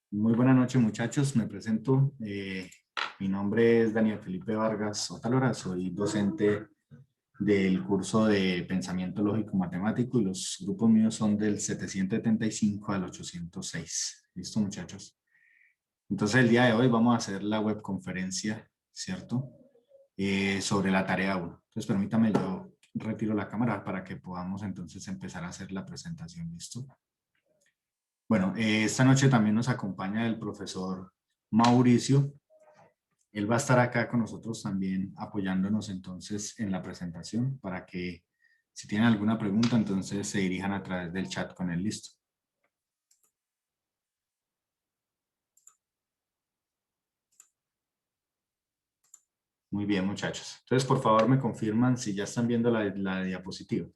Muy buenas noches, muchachos. Me presento. Mi nombre es Daniel Felipe Vargas Otalora. Soy docente del curso de Pensamiento Lógico Matemático y los grupos míos son del 775 al 806. ¿Listo, muchachos? Entonces, el día de hoy vamos a hacer la webconferencia, ¿cierto? Sobre la tarea 1. Entonces, permítame, yo retiro la cámara para que podamos entonces empezar a hacer la presentación. ¿Listo? Bueno, esta noche también nos acompaña el profesor Mauricio. Él va a estar acá con nosotros también apoyándonos entonces en la presentación para que si tienen alguna pregunta entonces se dirijan a través del chat con él. Listo. Muy bien, muchachos. Entonces, por favor, me confirman si ya están viendo la diapositiva.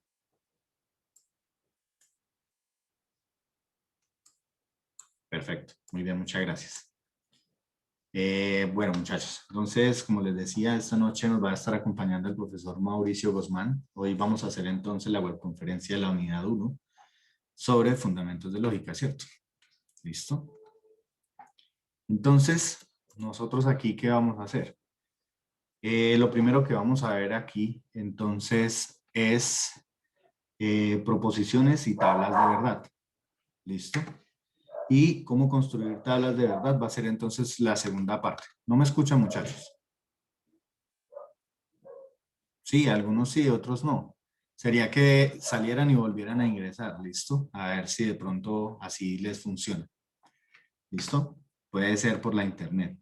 Perfecto. Muy bien, muchas gracias. Bueno, muchachos, entonces, como les decía, esta noche nos va a estar acompañando el profesor Mauricio Guzmán. Hoy vamos a hacer entonces la webconferencia de la unidad 1 sobre fundamentos de lógica, ¿cierto? ¿Listo? Entonces, nosotros aquí, ¿qué vamos a hacer? Lo primero que vamos a ver aquí, entonces, es proposiciones y tablas de verdad. ¿Listo? Y cómo construir tablas de verdad va a ser entonces la segunda parte. ¿No me escuchan, muchachos? Sí, algunos sí, otros no. Sería que salieran y volvieran a ingresar, ¿listo? A ver si de pronto así les funciona. ¿Listo? Puede ser por la internet.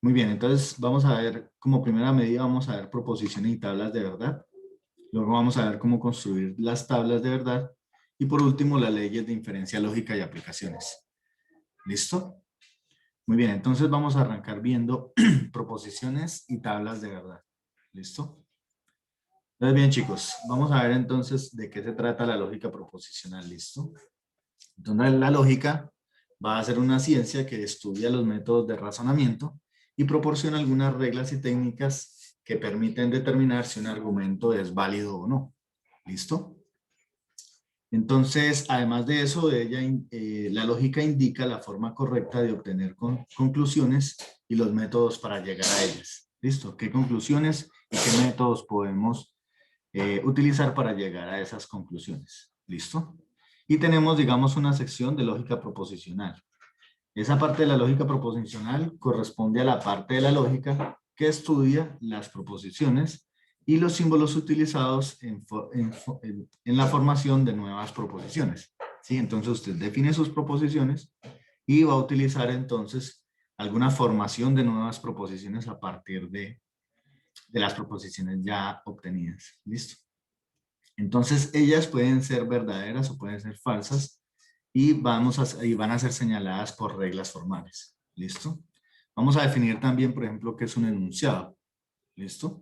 Muy bien, entonces vamos a ver, como primera medida, vamos a ver proposiciones y tablas de verdad. Luego vamos a ver cómo construir las tablas de verdad. Y por último, las leyes de inferencia lógica y aplicaciones. ¿Listo? Muy bien, entonces vamos a arrancar viendo proposiciones y tablas de verdad. ¿Listo? Entonces, bien, chicos, vamos a ver entonces de qué se trata la lógica proposicional. ¿Listo? Entonces, la lógica va a ser una ciencia que estudia los métodos de razonamiento y proporciona algunas reglas y técnicas que permiten determinar si un argumento es válido o no. ¿Listo? Entonces, además de eso, la lógica indica la forma correcta de obtener conclusiones y los métodos para llegar a ellas. ¿Listo? ¿Qué conclusiones y qué métodos podemos utilizar para llegar a esas conclusiones? ¿Listo? Y tenemos, digamos, una sección de lógica proposicional. Esa parte de la lógica proposicional corresponde a la parte de la lógica que estudia las proposiciones y los símbolos utilizados en la formación de nuevas proposiciones. ¿Sí? Entonces usted define sus proposiciones y va a utilizar entonces alguna formación de nuevas proposiciones a partir de las proposiciones ya obtenidas. ¿Listo? Entonces ellas pueden ser verdaderas o pueden ser falsas y van a ser señaladas por reglas formales. ¿Listo? Vamos a definir también, por ejemplo, qué es un enunciado. ¿Listo?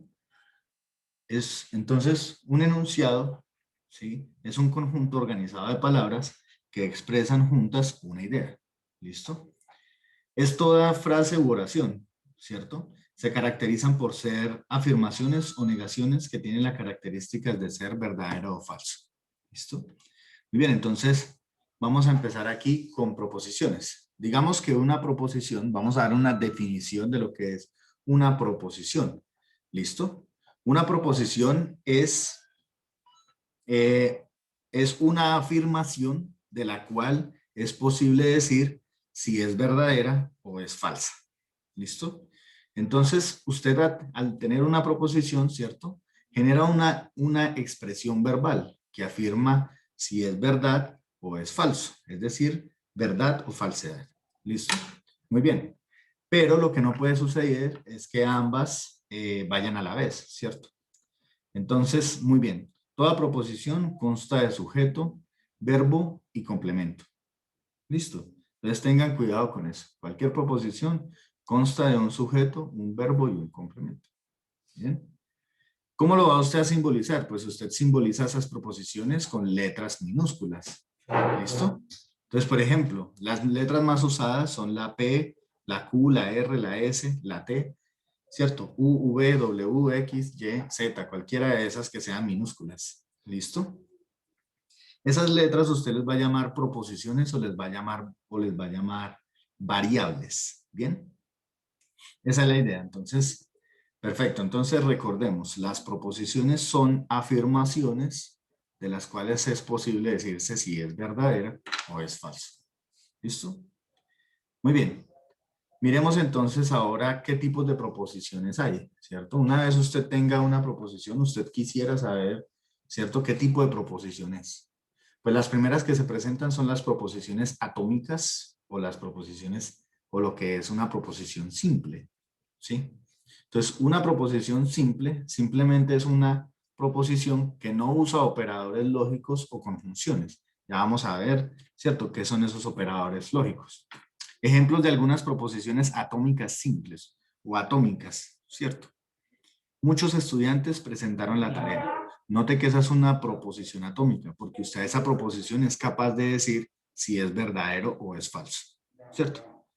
Entonces, un enunciado, ¿sí? Es un conjunto organizado de palabras que expresan juntas una idea. ¿Listo? Es toda frase u oración, ¿cierto? Se caracterizan por ser afirmaciones o negaciones que tienen las características de ser verdadero o falso. ¿Listo? Muy bien, entonces vamos a empezar aquí con proposiciones. Digamos que una proposición, vamos a dar una definición de lo que es una proposición. ¿Listo? Una proposición eh, es una afirmación de la cual es posible decir si es verdadera o es falsa. ¿Listo? Entonces, usted al tener una proposición, ¿cierto? Genera una expresión verbal que afirma si es verdad o es falso, es decir, verdad o falsedad. ¿Listo? Muy bien. Pero lo que no puede suceder es que ambas vayan a la vez, ¿cierto? Entonces, muy bien. Toda proposición consta de sujeto, verbo y complemento. Listo. Entonces tengan cuidado con eso. Cualquier proposición consta de un sujeto, un verbo y un complemento. Bien. ¿Cómo lo va usted a simbolizar? Pues usted simboliza esas proposiciones con letras minúsculas. ¿Listo? Entonces, por ejemplo, las letras más usadas son la P, la Q, la R, la S, la T, ¿cierto? U, V, W, X, Y, Z, cualquiera de esas que sean minúsculas. ¿Listo? Esas letras usted les va a llamar proposiciones o les va a llamar variables. ¿Bien? Esa es la idea. Entonces, perfecto. Entonces recordemos, las proposiciones son afirmaciones de las cuales es posible decirse si es verdadera o es falsa. ¿Listo? Muy bien. Miremos entonces ahora qué tipos de proposiciones hay, ¿cierto? Una vez usted tenga una proposición, usted quisiera saber, ¿cierto? ¿Qué tipo de proposición es? Pues las primeras que se presentan son las proposiciones atómicas o las proposiciones o lo que es una proposición simple, ¿sí? Entonces, una proposición simple simplemente es una proposición que no usa operadores lógicos o conjunciones. Ya vamos a ver, ¿cierto? ¿Qué son esos operadores lógicos? Ejemplos de algunas proposiciones atómicas simples o atómicas, ¿cierto? Muchos estudiantes presentaron la tarea. Note que esa es una proposición atómica, porque usted esa proposición es capaz de decir si es verdadero o es falso, ¿cierto?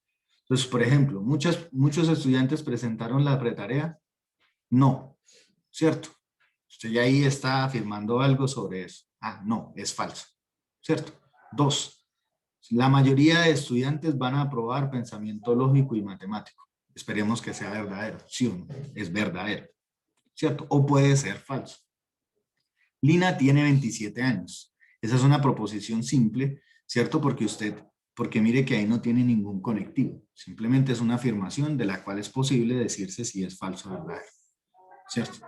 Entonces, por ejemplo, muchos estudiantes presentaron la pretarea. No, ¿cierto? Usted ya ahí está afirmando algo sobre eso. Ah, no, es falso, ¿cierto? Dos, la mayoría de estudiantes van a aprobar pensamiento lógico y matemático. Esperemos que sea verdadero, sí o no, es verdadero, ¿cierto? O puede ser falso. Lina tiene 27 años. Esa es una proposición simple, ¿cierto? Porque mire que ahí no tiene ningún conectivo. Simplemente es una afirmación de la cual es posible decirse si es falso o verdadero, ¿cierto?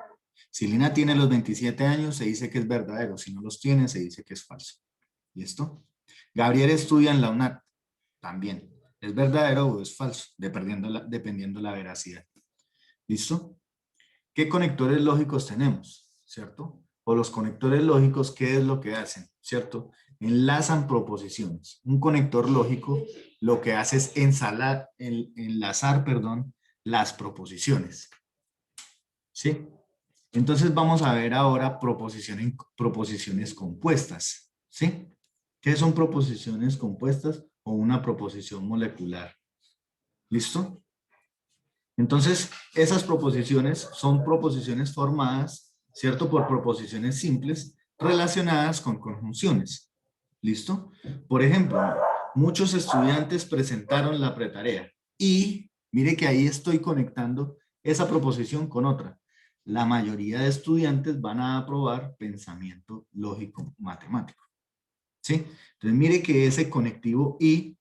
Si Lina tiene los 27 años, se dice que es verdadero. Si no los tiene, se dice que es falso. ¿Listo? Gabriel estudia en la UNAD. También. ¿Es verdadero o es falso? Dependiendo la veracidad. ¿Listo? ¿Qué conectores lógicos tenemos? ¿Cierto? O los conectores lógicos, ¿qué es lo que hacen? ¿Cierto? Enlazan proposiciones. Un conector lógico lo que hace es enlazar, las proposiciones. ¿Sí? Entonces vamos a ver ahora proposiciones compuestas. ¿Sí? ¿Qué son proposiciones compuestas o una proposición molecular? ¿Listo? Entonces, esas proposiciones son proposiciones formadas, ¿cierto? Por proposiciones simples relacionadas con conjunciones. ¿Listo? Por ejemplo, muchos estudiantes presentaron la pretarea y mire que ahí estoy conectando esa proposición con otra. La mayoría de estudiantes van a aprobar pensamiento lógico matemático. ¿Sí? Entonces mire que ese conectivo y,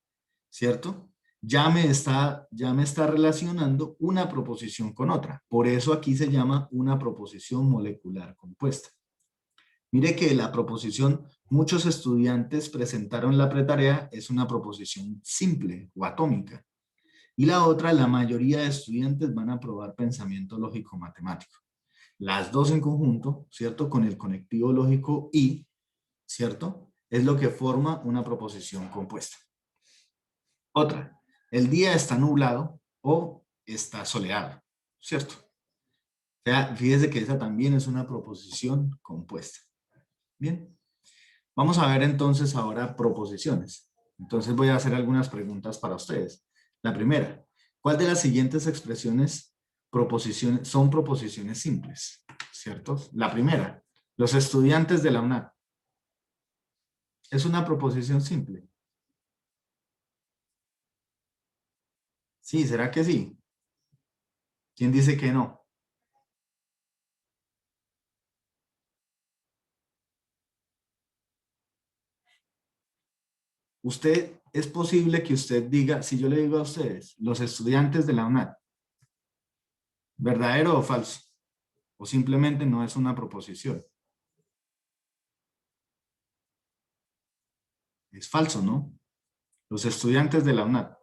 ¿cierto? Ya me está relacionando una proposición con otra. Por eso aquí se llama una proposición molecular compuesta. Mire que la proposición muchos estudiantes presentaron la pretarea es una proposición simple o atómica. Y la otra, la mayoría de estudiantes van a probar pensamiento lógico matemático. Las dos en conjunto, ¿cierto? Con el conectivo lógico y, ¿cierto? Es lo que forma una proposición compuesta. Otra, el día está nublado o está soleado, ¿cierto? O sea, fíjese que esa también es una proposición compuesta. Bien, vamos a ver entonces ahora proposiciones. Entonces voy a hacer algunas preguntas para ustedes. La primera, ¿cuál de las siguientes expresiones son proposiciones simples? ¿Cierto? La primera, los estudiantes de la UNAD. ¿Es una proposición simple? Sí, ¿será que sí? ¿Quién dice que no? Es posible que usted diga, si yo le digo a ustedes, los estudiantes de la UNAD, ¿verdadero o falso? O simplemente no es una proposición. Es falso, ¿no? Los estudiantes de la UNAD.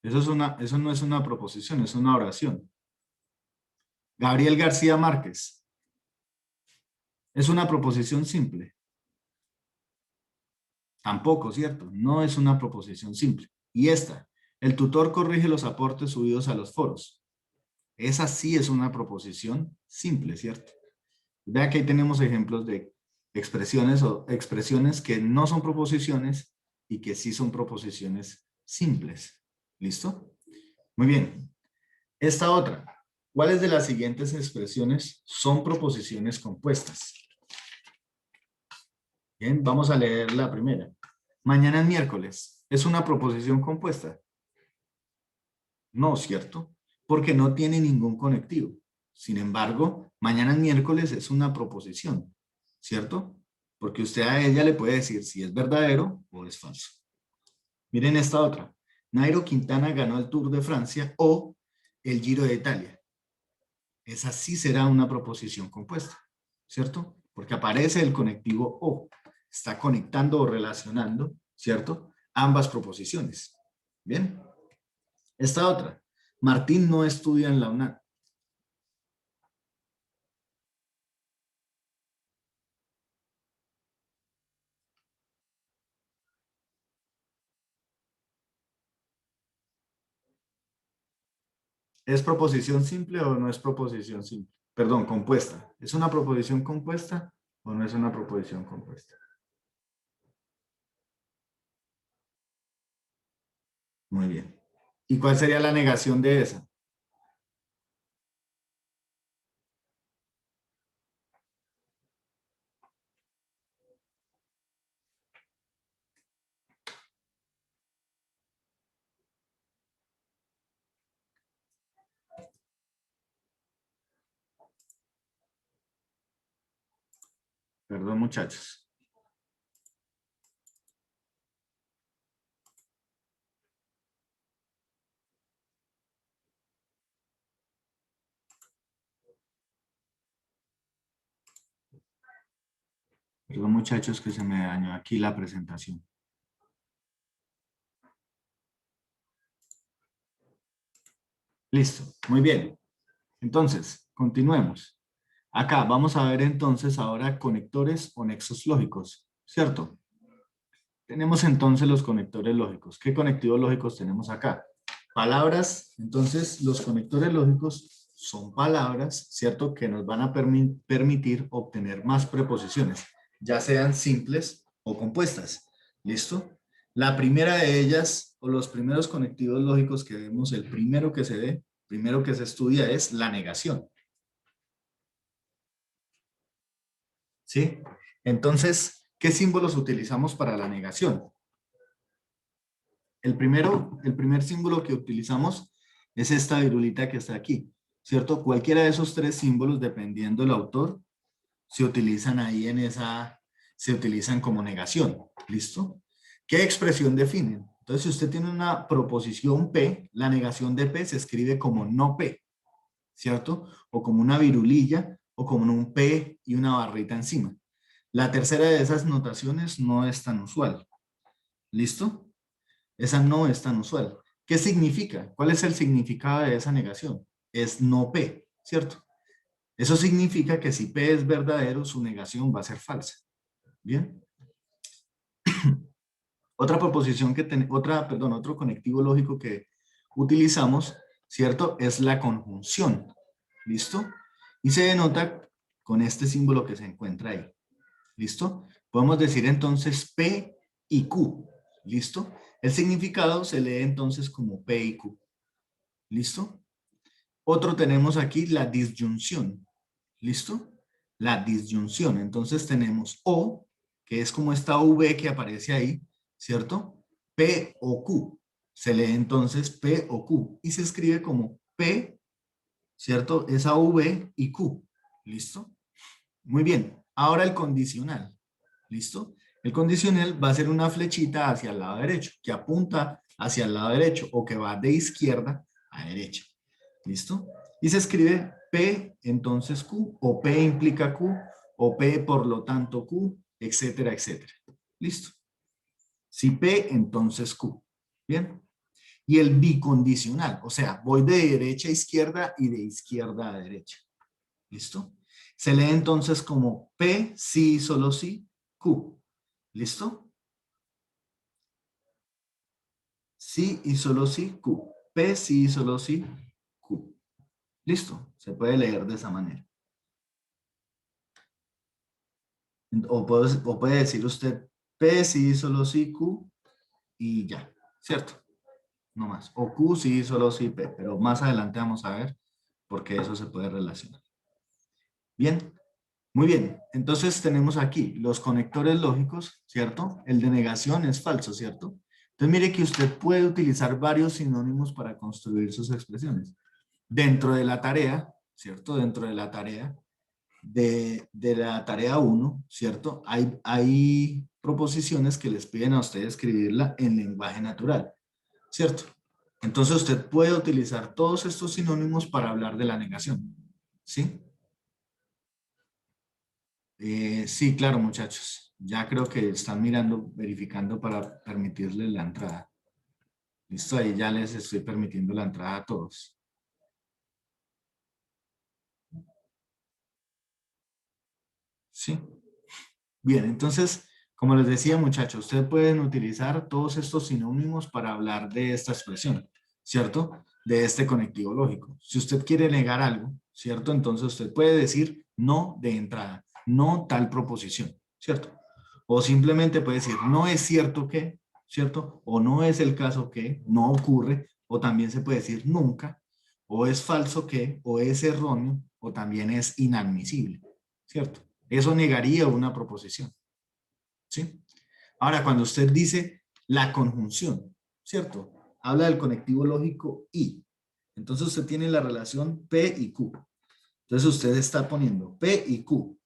Eso no es una proposición, es una oración. Gabriel García Márquez. ¿Es una proposición simple? Tampoco, ¿cierto? No es una proposición simple. Y esta, el tutor corrige los aportes subidos a los foros. Esa sí es una proposición simple, ¿cierto? Vea que ahí tenemos ejemplos de expresiones o expresiones que no son proposiciones y que sí son proposiciones simples. ¿Listo? Muy bien. Esta otra. ¿Cuáles de las siguientes expresiones son proposiciones compuestas? Bien, vamos a leer la primera. Mañana es miércoles. ¿Es una proposición compuesta? No, ¿cierto? Porque no tiene ningún conectivo. Sin embargo, mañana es miércoles es una proposición, ¿cierto? Porque usted a ella le puede decir si es verdadero o es falso. Miren esta otra. Nairo Quintana ganó el Tour de Francia o el Giro de Italia. Esa sí será una proposición compuesta, ¿cierto? Porque aparece el conectivo o. Está conectando o relacionando, ¿cierto? Ambas proposiciones. Bien. Esta otra. Martín no estudia en la UNAM. ¿Es proposición simple o no es proposición simple? Perdón, compuesta. ¿Es una proposición compuesta o no es una proposición compuesta? Muy bien. ¿Y cuál sería la negación de esa? Perdón, muchachos. Perdón, muchachos, que se me dañó aquí la presentación. Listo, muy bien. Entonces, continuemos. Acá vamos a ver entonces ahora conectores o nexos lógicos, ¿cierto? Tenemos entonces los conectores lógicos. ¿Qué conectivos lógicos tenemos acá? Palabras, entonces los conectores lógicos son palabras, ¿cierto? Que nos van a permitir obtener más preposiciones, ya sean simples o compuestas. ¿Listo? La primera de ellas, o los primeros conectivos lógicos que vemos, el primero que se ve, primero que se estudia es la negación. ¿Sí? Entonces, ¿qué símbolos utilizamos para la negación? El primer símbolo que utilizamos es esta virulita que está aquí, ¿cierto? Cualquiera de esos tres símbolos, dependiendo del autor, se utilizan ahí en esa, se utilizan como negación, ¿listo? ¿Qué expresión definen? Entonces, si usted tiene una proposición P, la negación de P se escribe como no P, ¿cierto? O como una virulilla, o como un P y una barrita encima. La tercera de esas notaciones no es tan usual, ¿listo? Esa no es tan usual. ¿Qué significa? ¿Cuál es el significado de esa negación? Es no P, ¿cierto? Eso significa que si P es verdadero, su negación va a ser falsa. ¿Bien? Otra proposición que otro conectivo lógico que utilizamos, ¿cierto? Es la conjunción. ¿Listo? Y se denota con este símbolo que se encuentra ahí. ¿Listo? Podemos decir entonces P y Q. ¿Listo? El significado se lee entonces como P y Q. ¿Listo? Otro tenemos aquí la disyunción. ¿Listo? La disyunción. Entonces tenemos O, que es como esta V que aparece ahí, ¿cierto? P o Q. Se lee entonces P o Q y se escribe como P, ¿cierto? Esa V y Q. ¿Listo? Muy bien. Ahora el condicional. ¿Listo? El condicional va a ser una flechita hacia el lado derecho, que apunta hacia el lado derecho o que va de izquierda a derecha. ¿Listo? Y se escribe P, entonces Q, o P implica Q, o P por lo tanto Q, etcétera, etcétera. ¿Listo? Si P, entonces Q. ¿Bien? Y el bicondicional, o sea, voy de derecha a izquierda y de izquierda a derecha. ¿Listo? Se lee entonces como P, sí, solo sí, Q. ¿Listo? Sí y solo sí, Q. P, sí y solo sí, Q. ¿Listo? Se puede leer de esa manera. O puede decir usted P, sí, solo sí, Q y ya, ¿cierto? No más. O Q, sí, solo sí, P. Pero más adelante vamos a ver por qué eso se puede relacionar. Bien, muy bien. Entonces tenemos aquí los conectores lógicos, ¿cierto? El de negación es falso, ¿cierto? Entonces mire que usted puede utilizar varios sinónimos para construir sus expresiones. Dentro de la tarea, ¿cierto? Dentro de la tarea, de la tarea 1, ¿cierto? Hay proposiciones que les piden a ustedes escribirla en lenguaje natural, ¿cierto? Entonces usted puede utilizar todos estos sinónimos para hablar de la negación, ¿sí? Sí, claro, muchachos. Ya creo que están mirando, verificando para permitirles la entrada. Listo, ahí ya les estoy permitiendo la entrada a todos. Sí. Bien, entonces, como les decía, muchachos, ustedes pueden utilizar todos estos sinónimos para hablar de esta expresión, ¿cierto? De este conectivo lógico. Si usted quiere negar algo, ¿cierto? Entonces usted puede decir no de entrada, no tal proposición, ¿cierto? O simplemente puede decir no es cierto que, ¿cierto? O no es el caso que, no ocurre, o también se puede decir nunca, o es falso que, o es erróneo, o también es inadmisible, ¿cierto? Eso negaría una proposición, ¿sí? Ahora, cuando usted dice la conjunción, ¿cierto? Habla del conectivo lógico y. Entonces usted tiene la relación P y Q. Entonces usted está poniendo P y Q.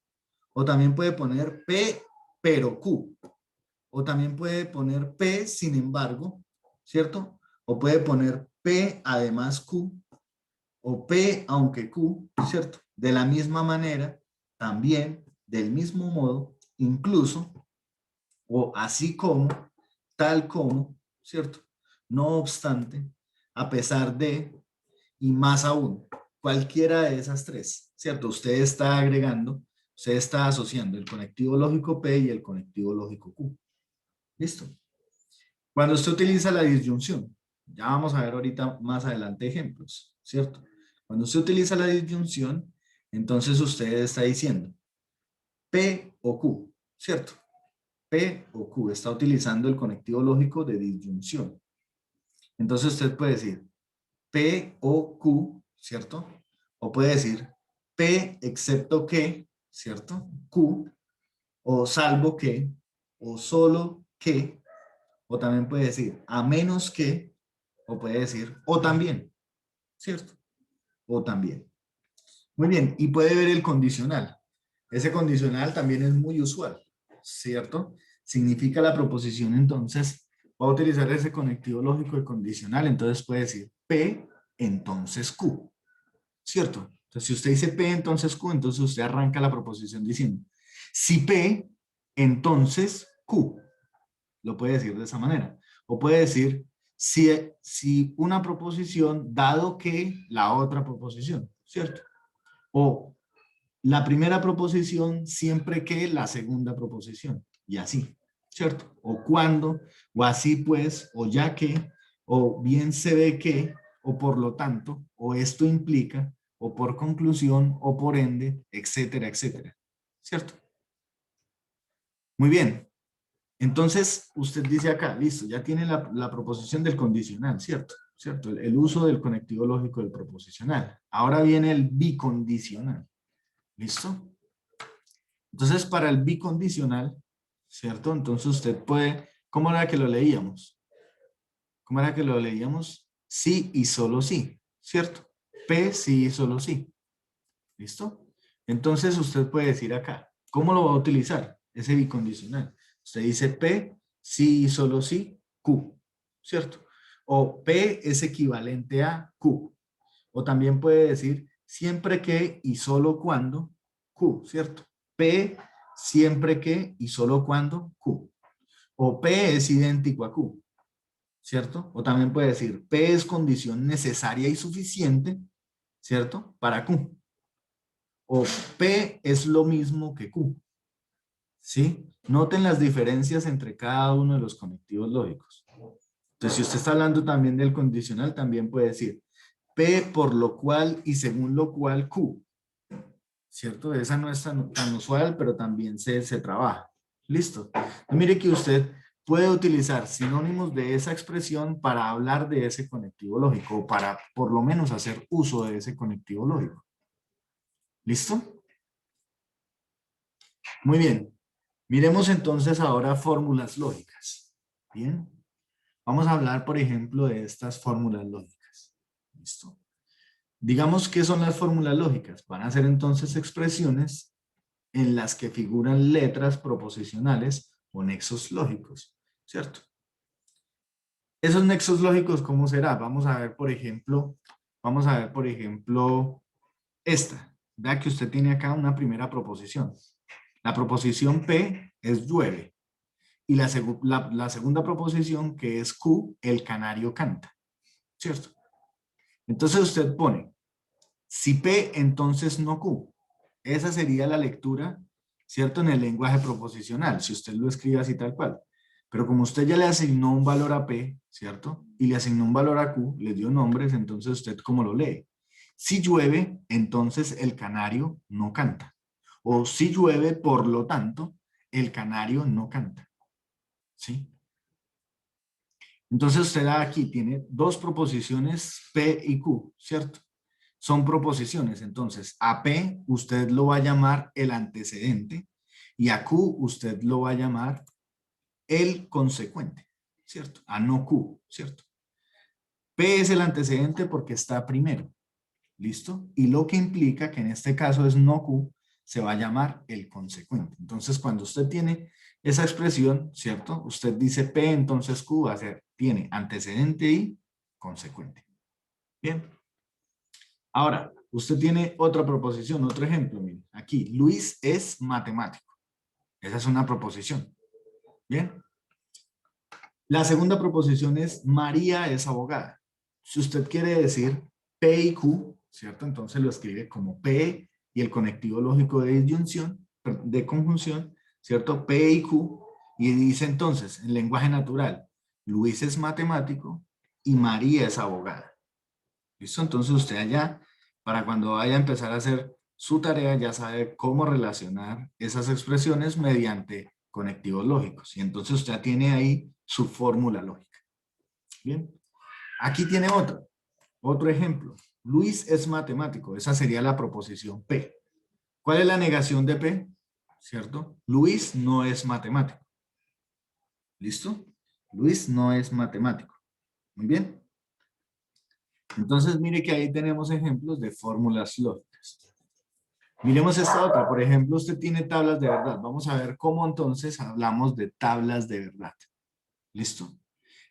O también puede poner P pero Q. O también puede poner P sin embargo, ¿cierto? O puede poner P además Q. O P aunque Q, ¿cierto? De la misma manera, también, del mismo modo, incluso, o así como, tal como, ¿cierto? No obstante, a pesar de, y más aún, cualquiera de esas tres, ¿cierto? Usted está agregando, usted está asociando el conectivo lógico P y el conectivo lógico Q. ¿Listo? Cuando usted utiliza la disyunción, ya vamos a ver ahorita más adelante ejemplos, ¿cierto? Cuando usted utiliza la disyunción, entonces usted está diciendo P o Q, ¿cierto? P o Q está utilizando el conectivo lógico de disyunción. Entonces usted puede decir P o Q, ¿cierto? O puede decir P excepto que, ¿cierto? Q, o salvo que, o solo que, o también puede decir a menos que, o puede decir o también, ¿cierto? O también. Muy bien, y puede ver el condicional. Ese condicional también es muy usual, ¿cierto? Significa la proposición, entonces, va a utilizar ese conectivo lógico de condicional, entonces puede decir P, entonces Q, ¿cierto? Entonces, si usted dice P, entonces Q, entonces usted arranca la proposición diciendo, si P, entonces Q. Lo puede decir de esa manera. O puede decir, si una proposición, dado que la otra proposición, ¿cierto? O la primera proposición siempre que la segunda proposición. Y así, ¿cierto? O cuando, o así pues, o ya que, o bien se ve que, o por lo tanto, o esto implica, o por conclusión, o por ende, etcétera, etcétera. ¿Cierto? Muy bien. Entonces, usted dice acá, listo, ya tiene la proposición del condicional, ¿cierto? ¿Cierto? El uso del conectivo lógico del proposicional. Ahora viene el bicondicional. ¿Listo? Entonces, para el bicondicional, ¿cierto? Entonces usted puede, ¿cómo era que lo leíamos? ¿Cómo era que lo leíamos? Sí y solo sí, ¿cierto? P, sí y solo sí. ¿Listo? Entonces usted puede decir acá, ¿cómo lo va a utilizar? Ese bicondicional. Usted dice P, sí y solo sí, Q, ¿cierto? O P es equivalente a Q. O también puede decir siempre que y solo cuando Q, ¿cierto? P siempre que y solo cuando Q. O P es idéntico a Q, ¿cierto? O también puede decir P es condición necesaria y suficiente, ¿cierto? Para Q. O P es lo mismo que Q, ¿sí? Noten las diferencias entre cada uno de los conectivos lógicos. Entonces, si usted está hablando también del condicional, también puede decir P por lo cual y según lo cual Q, ¿cierto? Esa no es tan usual, pero también se trabaja. Listo. Mire que usted puede utilizar sinónimos de esa expresión para hablar de ese conectivo lógico, o para por lo menos hacer uso de ese conectivo lógico. ¿Listo? Muy bien. Miremos entonces ahora fórmulas lógicas. Bien. Vamos a hablar, por ejemplo, de estas fórmulas lógicas. ¿Listo? Digamos que son las fórmulas lógicas. Van a ser entonces expresiones en las que figuran letras proposicionales o nexos lógicos, ¿cierto? Esos nexos lógicos, ¿cómo será? Vamos a ver, por ejemplo, esta. Vea que usted tiene acá una primera proposición. La proposición P es llueve. Y la segunda proposición, que es Q, el canario canta, ¿cierto? Entonces usted pone, si P, entonces no Q. Esa sería la lectura, ¿cierto? En el lenguaje proposicional, si usted lo escribe así tal cual. Pero como usted ya le asignó un valor a P, ¿cierto? Y le asignó un valor a Q, le dio nombres, entonces usted ¿cómo lo lee? Si llueve, entonces el canario no canta. O si llueve, por lo tanto, el canario no canta. ¿Sí? Entonces usted aquí tiene dos proposiciones P y Q, ¿cierto? Son proposiciones, entonces a P usted lo va a llamar el antecedente y a Q usted lo va a llamar el consecuente, ¿cierto? A no Q, ¿cierto? P es el antecedente porque está primero, ¿listo? Y lo que implica que en este caso es no Q, se va a llamar el consecuente. Entonces cuando usted tiene esa expresión, ¿cierto? Usted dice P, entonces Q va a ser, tiene antecedente y consecuente. Bien. Ahora, usted tiene otra proposición, otro ejemplo. Mire, aquí, Luis es matemático. Esa es una proposición. Bien. La segunda proposición es María es abogada. Si usted quiere decir P y Q, ¿cierto? Entonces lo escribe como P y el conectivo lógico de disyunción, de conjunción, ¿cierto? P y Q. Y dice entonces, en lenguaje natural, Luis es matemático y María es abogada. ¿Listo? Entonces usted allá, para cuando vaya a empezar a hacer su tarea, ya sabe cómo relacionar esas expresiones mediante conectivos lógicos. Y entonces usted tiene ahí su fórmula lógica. Bien. Aquí tiene otro ejemplo. Luis es matemático. Esa sería la proposición P. ¿Cuál es la negación de P? ¿Cierto? Luis no es matemático. ¿Listo? Luis no es matemático. Muy bien. Entonces, mire que ahí tenemos ejemplos de fórmulas lógicas. Miremos esta otra. Por ejemplo, usted tiene tablas de verdad. Vamos a ver cómo entonces hablamos de tablas de verdad. ¿Listo?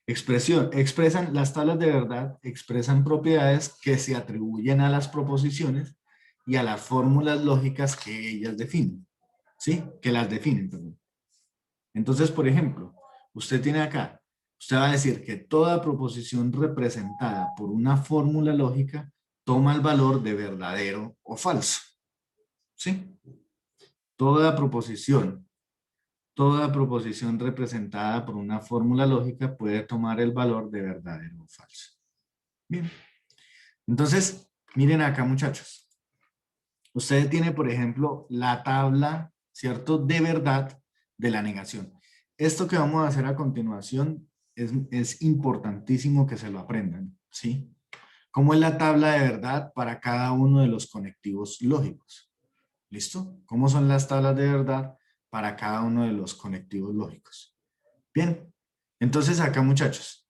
Las tablas de verdad expresan propiedades que se atribuyen a las proposiciones y a las fórmulas lógicas que ellas definen. ¿Sí? Que las definen, perdón. Entonces, por ejemplo, usted tiene acá, usted va a decir que toda proposición representada por una fórmula lógica toma el valor de verdadero o falso. ¿Sí? Toda proposición, toda proposición representada por una fórmula lógica puede tomar el valor de verdadero o falso. Bien. Entonces, miren acá, muchachos. Usted tiene, por ejemplo, la tabla, ¿cierto?, de verdad de la negación. Esto que vamos a hacer a continuación es importantísimo que se lo aprendan, ¿sí? ¿Cómo es la tabla de verdad para cada uno de los conectivos lógicos? ¿Listo? ¿Cómo son las tablas de verdad para cada uno de los conectivos lógicos? Bien, entonces acá, muchachos,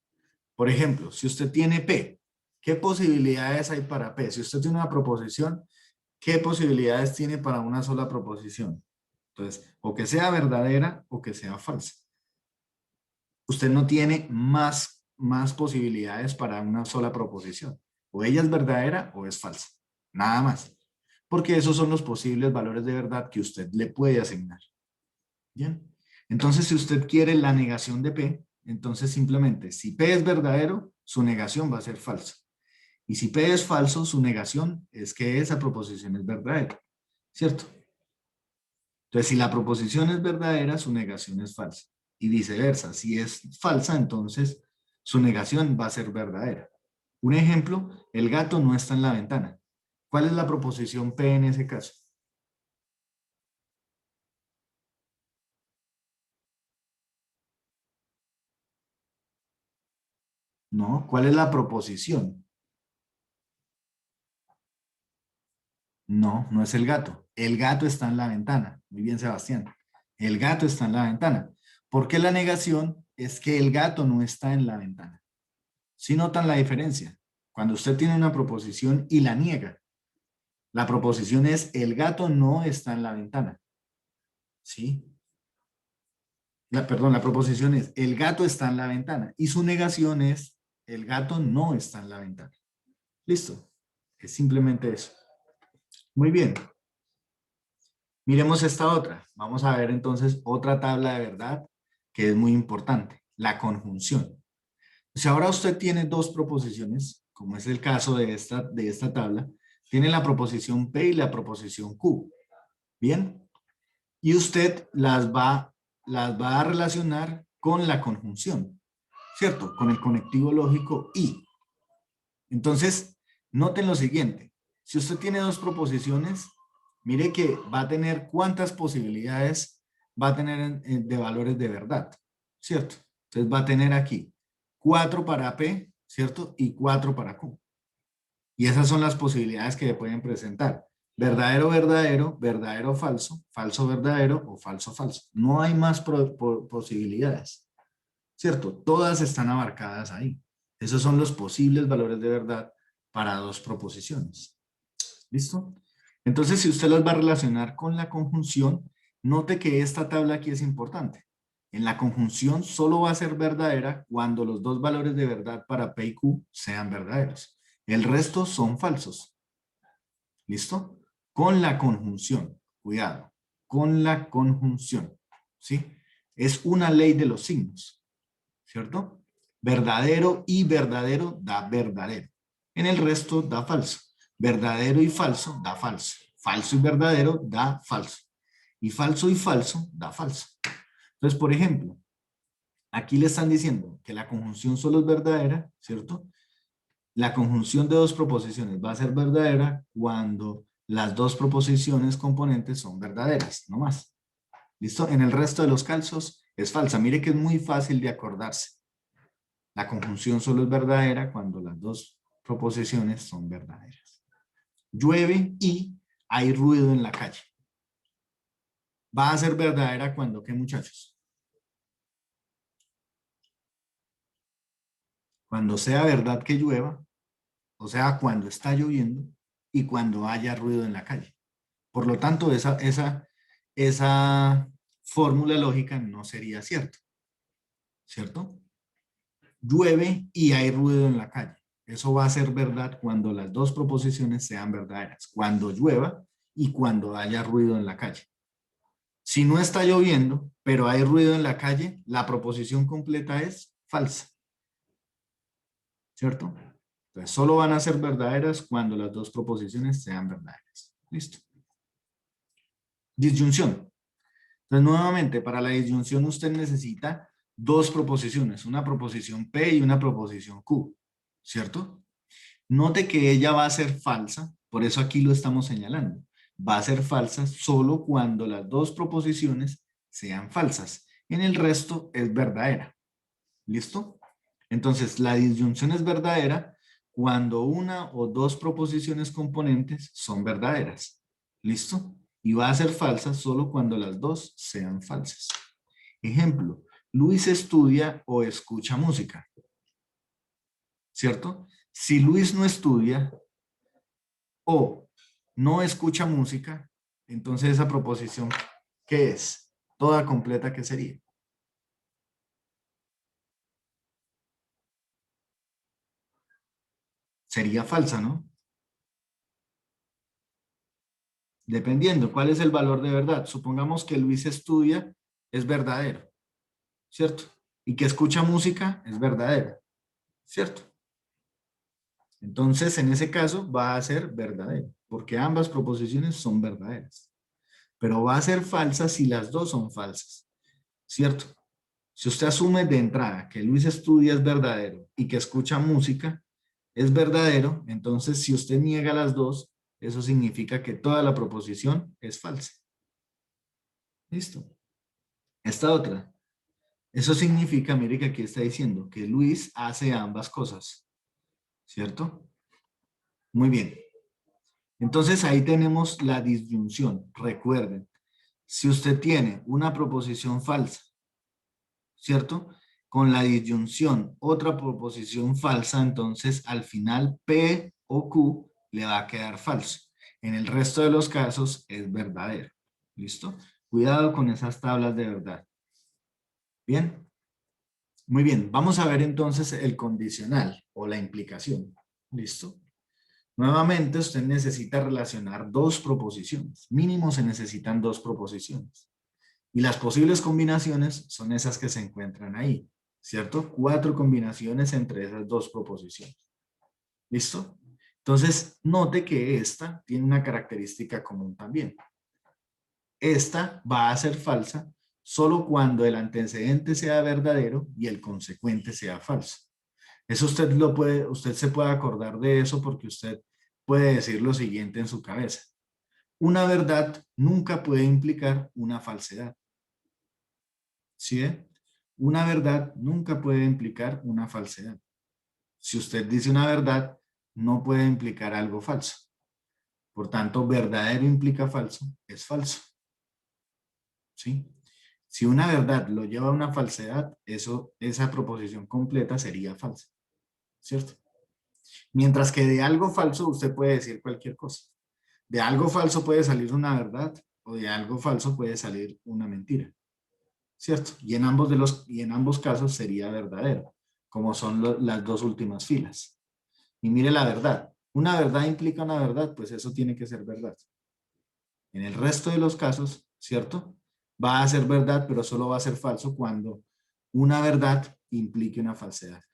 por ejemplo, si usted tiene P, ¿qué posibilidades hay para P? Si usted tiene una proposición, ¿qué posibilidades tiene para una sola proposición? Entonces, o que sea verdadera o que sea falsa. Usted no tiene más posibilidades para una sola proposición. O ella es verdadera o es falsa. Nada más. Porque esos son los posibles valores de verdad que usted le puede asignar. Bien. Entonces, si usted quiere la negación de P, entonces simplemente, si P es verdadero, su negación va a ser falsa. Y si P es falso, su negación es que esa proposición es verdadera. ¿Cierto? Entonces, si la proposición es verdadera, su negación es falsa. Y viceversa, si es falsa, entonces su negación va a ser verdadera. Un ejemplo, el gato no está en la ventana. ¿Cuál es la proposición P en ese caso? No, ¿cuál es la proposición? No, no es el gato. El gato está en la ventana. Muy bien, Sebastián. El gato está en la ventana. ¿Por qué la negación es que el gato no está en la ventana. ¿Sí notan la diferencia? Cuando usted tiene una proposición y la niega, la proposición es el gato no está en la ventana. ¿Sí? Perdón, la proposición es el gato está en la ventana y su negación es el gato no está en la ventana. Listo. Es simplemente eso. Muy bien. Miremos esta otra. Vamos a ver entonces otra tabla de verdad que es muy importante, la conjunción. Si ahora usted tiene dos proposiciones, como es el caso de esta tabla, tiene la proposición P y la proposición Q. Bien. Y usted las va a relacionar con la conjunción, ¿cierto? Con el conectivo lógico y. Entonces, noten lo siguiente. Si usted tiene dos proposiciones, mire que va a tener cuántas posibilidades va a tener de valores de verdad, ¿cierto? Entonces va a tener aquí 4 para P, ¿cierto? Y 4 para Q. Y esas son las posibilidades que le pueden presentar. Verdadero, verdadero, verdadero, falso, falso, verdadero o falso, falso. No hay más posibilidades, ¿cierto? Todas están abarcadas ahí. Esos son los posibles valores de verdad para dos proposiciones. ¿Listo? Entonces, si usted los va a relacionar con la conjunción, note que esta tabla aquí es importante. En la conjunción solo va a ser verdadera cuando los dos valores de verdad para P y Q sean verdaderos. El resto son falsos. ¿Listo? Con la conjunción. Cuidado. Con la conjunción. ¿Sí? Es una ley de los signos. ¿Cierto? Verdadero y verdadero da verdadero. En el resto da falso. Verdadero y falso da falso. Falso y verdadero da falso. Y falso da falso. Entonces, por ejemplo, aquí le están diciendo que la conjunción solo es verdadera, ¿cierto? La conjunción de dos proposiciones va a ser verdadera cuando las dos proposiciones componentes son verdaderas, no más. ¿Listo? En el resto de los casos es falsa. Mire que es muy fácil de acordarse. La conjunción solo es verdadera cuando las dos proposiciones son verdaderas. Llueve y hay ruido en la calle. Va a ser verdadera cuando, ¿qué, muchachos? Cuando sea verdad que llueva, o sea, cuando está lloviendo y cuando haya ruido en la calle. Por lo tanto, esa fórmula lógica no sería cierta, ¿cierto? Llueve y hay ruido en la calle. Eso va a ser verdad cuando las dos proposiciones sean verdaderas, cuando llueva y cuando haya ruido en la calle. Si no está lloviendo, pero hay ruido en la calle, la proposición completa es falsa, ¿cierto? Entonces, solo van a ser verdaderas cuando las dos proposiciones sean verdaderas. Listo. Disyunción. Entonces, nuevamente, para la disyunción usted necesita dos proposiciones, una proposición P y una proposición Q, ¿cierto? Note que ella va a ser falsa, por eso aquí lo estamos señalando. Va a ser falsa solo cuando las dos proposiciones sean falsas. En el resto es verdadera. ¿Listo? Entonces, la disyunción es verdadera cuando una o dos proposiciones componentes son verdaderas. ¿Listo? Y va a ser falsa solo cuando las dos sean falsas. Ejemplo, Luis estudia o escucha música. ¿Cierto? Si Luis no estudia o no escucha música, entonces esa proposición, ¿qué es? Toda completa, ¿qué sería? Sería falsa, ¿no? Dependiendo, ¿cuál es el valor de verdad? Supongamos que Luis estudia, es verdadero, ¿cierto? Y que escucha música, es verdadera, ¿cierto? Entonces, en ese caso, va a ser verdadero, porque ambas proposiciones son verdaderas. Pero va a ser falsa si las dos son falsas, ¿cierto? Si usted asume de entrada que Luis estudia es verdadero y que escucha música es verdadero, entonces si usted niega las dos, eso significa que toda la proposición es falsa. ¿Listo? Esta otra. Eso significa, mire que aquí está diciendo que Luis hace ambas cosas, ¿cierto? Muy bien. Entonces ahí tenemos la disyunción. Recuerden, si usted tiene una proposición falsa, ¿cierto? con la disyunción otra proposición falsa, entonces al final P o Q le va a quedar falso. En el resto de los casos es verdadero. ¿Listo? Cuidado con esas tablas de verdad. Bien. Muy bien. Vamos a ver entonces el condicional o la implicación. ¿Listo? Nuevamente usted necesita relacionar dos proposiciones. Mínimo se necesitan dos proposiciones. Y las posibles combinaciones son esas que se encuentran ahí. ¿Cierto? 4 combinaciones entre esas dos proposiciones. ¿Listo? Entonces, note que esta tiene una característica común también. Esta va a ser falsa solo cuando el antecedente sea verdadero y el consecuente sea falso. Eso usted se puede acordar de eso porque usted puede decir lo siguiente en su cabeza. Una verdad nunca puede implicar una falsedad. ¿Sí? Una verdad nunca puede implicar una falsedad. Si usted dice una verdad, no puede implicar algo falso. Por tanto, verdadero implica falso, es falso. ¿Sí? Si una verdad lo lleva a una falsedad, esa proposición completa sería falsa. ¿Cierto? Mientras que de algo falso usted puede decir cualquier cosa. De algo falso puede salir una verdad o de algo falso puede salir una mentira. ¿Cierto? Y en ambos casos sería verdadero, como son las dos últimas filas. Y mire la verdad. Una verdad implica una verdad, pues eso tiene que ser verdad. En el resto de los casos, ¿cierto? Va a ser verdad, pero solo va a ser falso cuando una verdad implique una falsedad.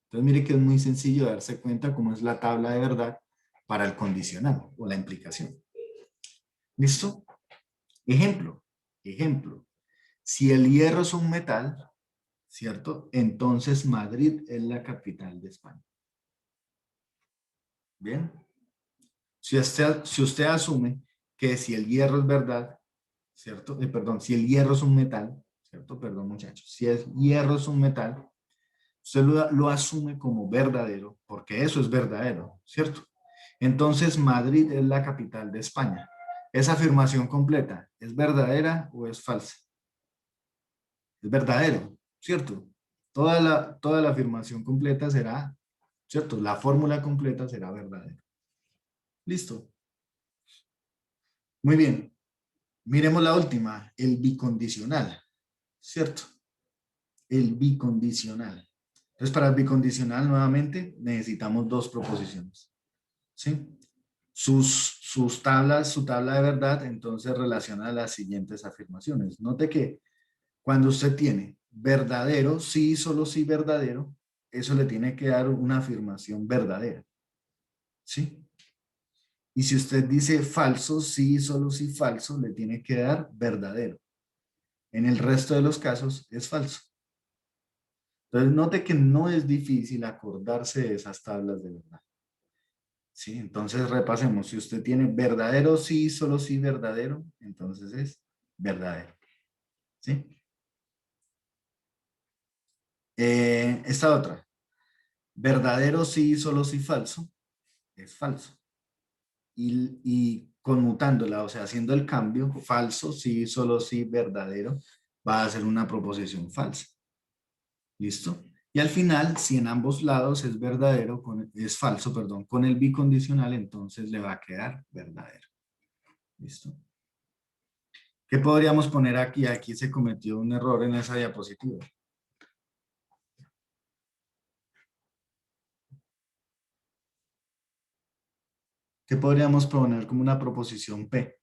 Entonces mire que es muy sencillo darse cuenta cómo es la tabla de verdad para el condicional o la implicación. ¿Listo? Ejemplo. Ejemplo. Si el hierro es un metal, ¿cierto? Entonces Madrid es la capital de España. ¿Bien? Si usted asume que si el hierro es verdad, ¿cierto? Perdón, si el hierro es un metal, ¿cierto? Perdón, muchachos. Si el hierro es un metal, usted lo asume como verdadero, porque eso es verdadero, ¿cierto? Entonces, Madrid es la capital de España. Esa afirmación completa, ¿es verdadera o es falsa? Es verdadero, ¿cierto? Toda la afirmación completa será, ¿cierto? La fórmula completa será verdadera. Listo. Muy bien. Miremos la última, el bicondicional, ¿cierto? El bicondicional. Entonces, para el bicondicional, nuevamente, necesitamos dos proposiciones, ¿sí? Su tabla de verdad, entonces relaciona las siguientes afirmaciones. Note que cuando usted tiene verdadero, sí, solo sí, verdadero, eso le tiene que dar una afirmación verdadera, ¿sí? Y si usted dice falso, sí, solo sí, falso, le tiene que dar verdadero. En el resto de los casos es falso. Entonces, note que no es difícil acordarse de esas tablas de verdad. ¿Sí? Entonces, repasemos. Si usted tiene verdadero, sí, solo sí, verdadero, entonces es verdadero. ¿Sí? Esta otra. Verdadero, sí, solo sí, falso, es falso. Y conmutándola, o sea, haciendo el cambio, falso, sí, solo sí, verdadero, va a ser una proposición falsa. ¿Listo? Y al final, si en ambos lados es verdadero, es falso, perdón, con el bicondicional, entonces le va a quedar verdadero. ¿Listo? ¿Qué podríamos poner aquí? Aquí se cometió un error en esa diapositiva. ¿Qué podríamos poner como una proposición P?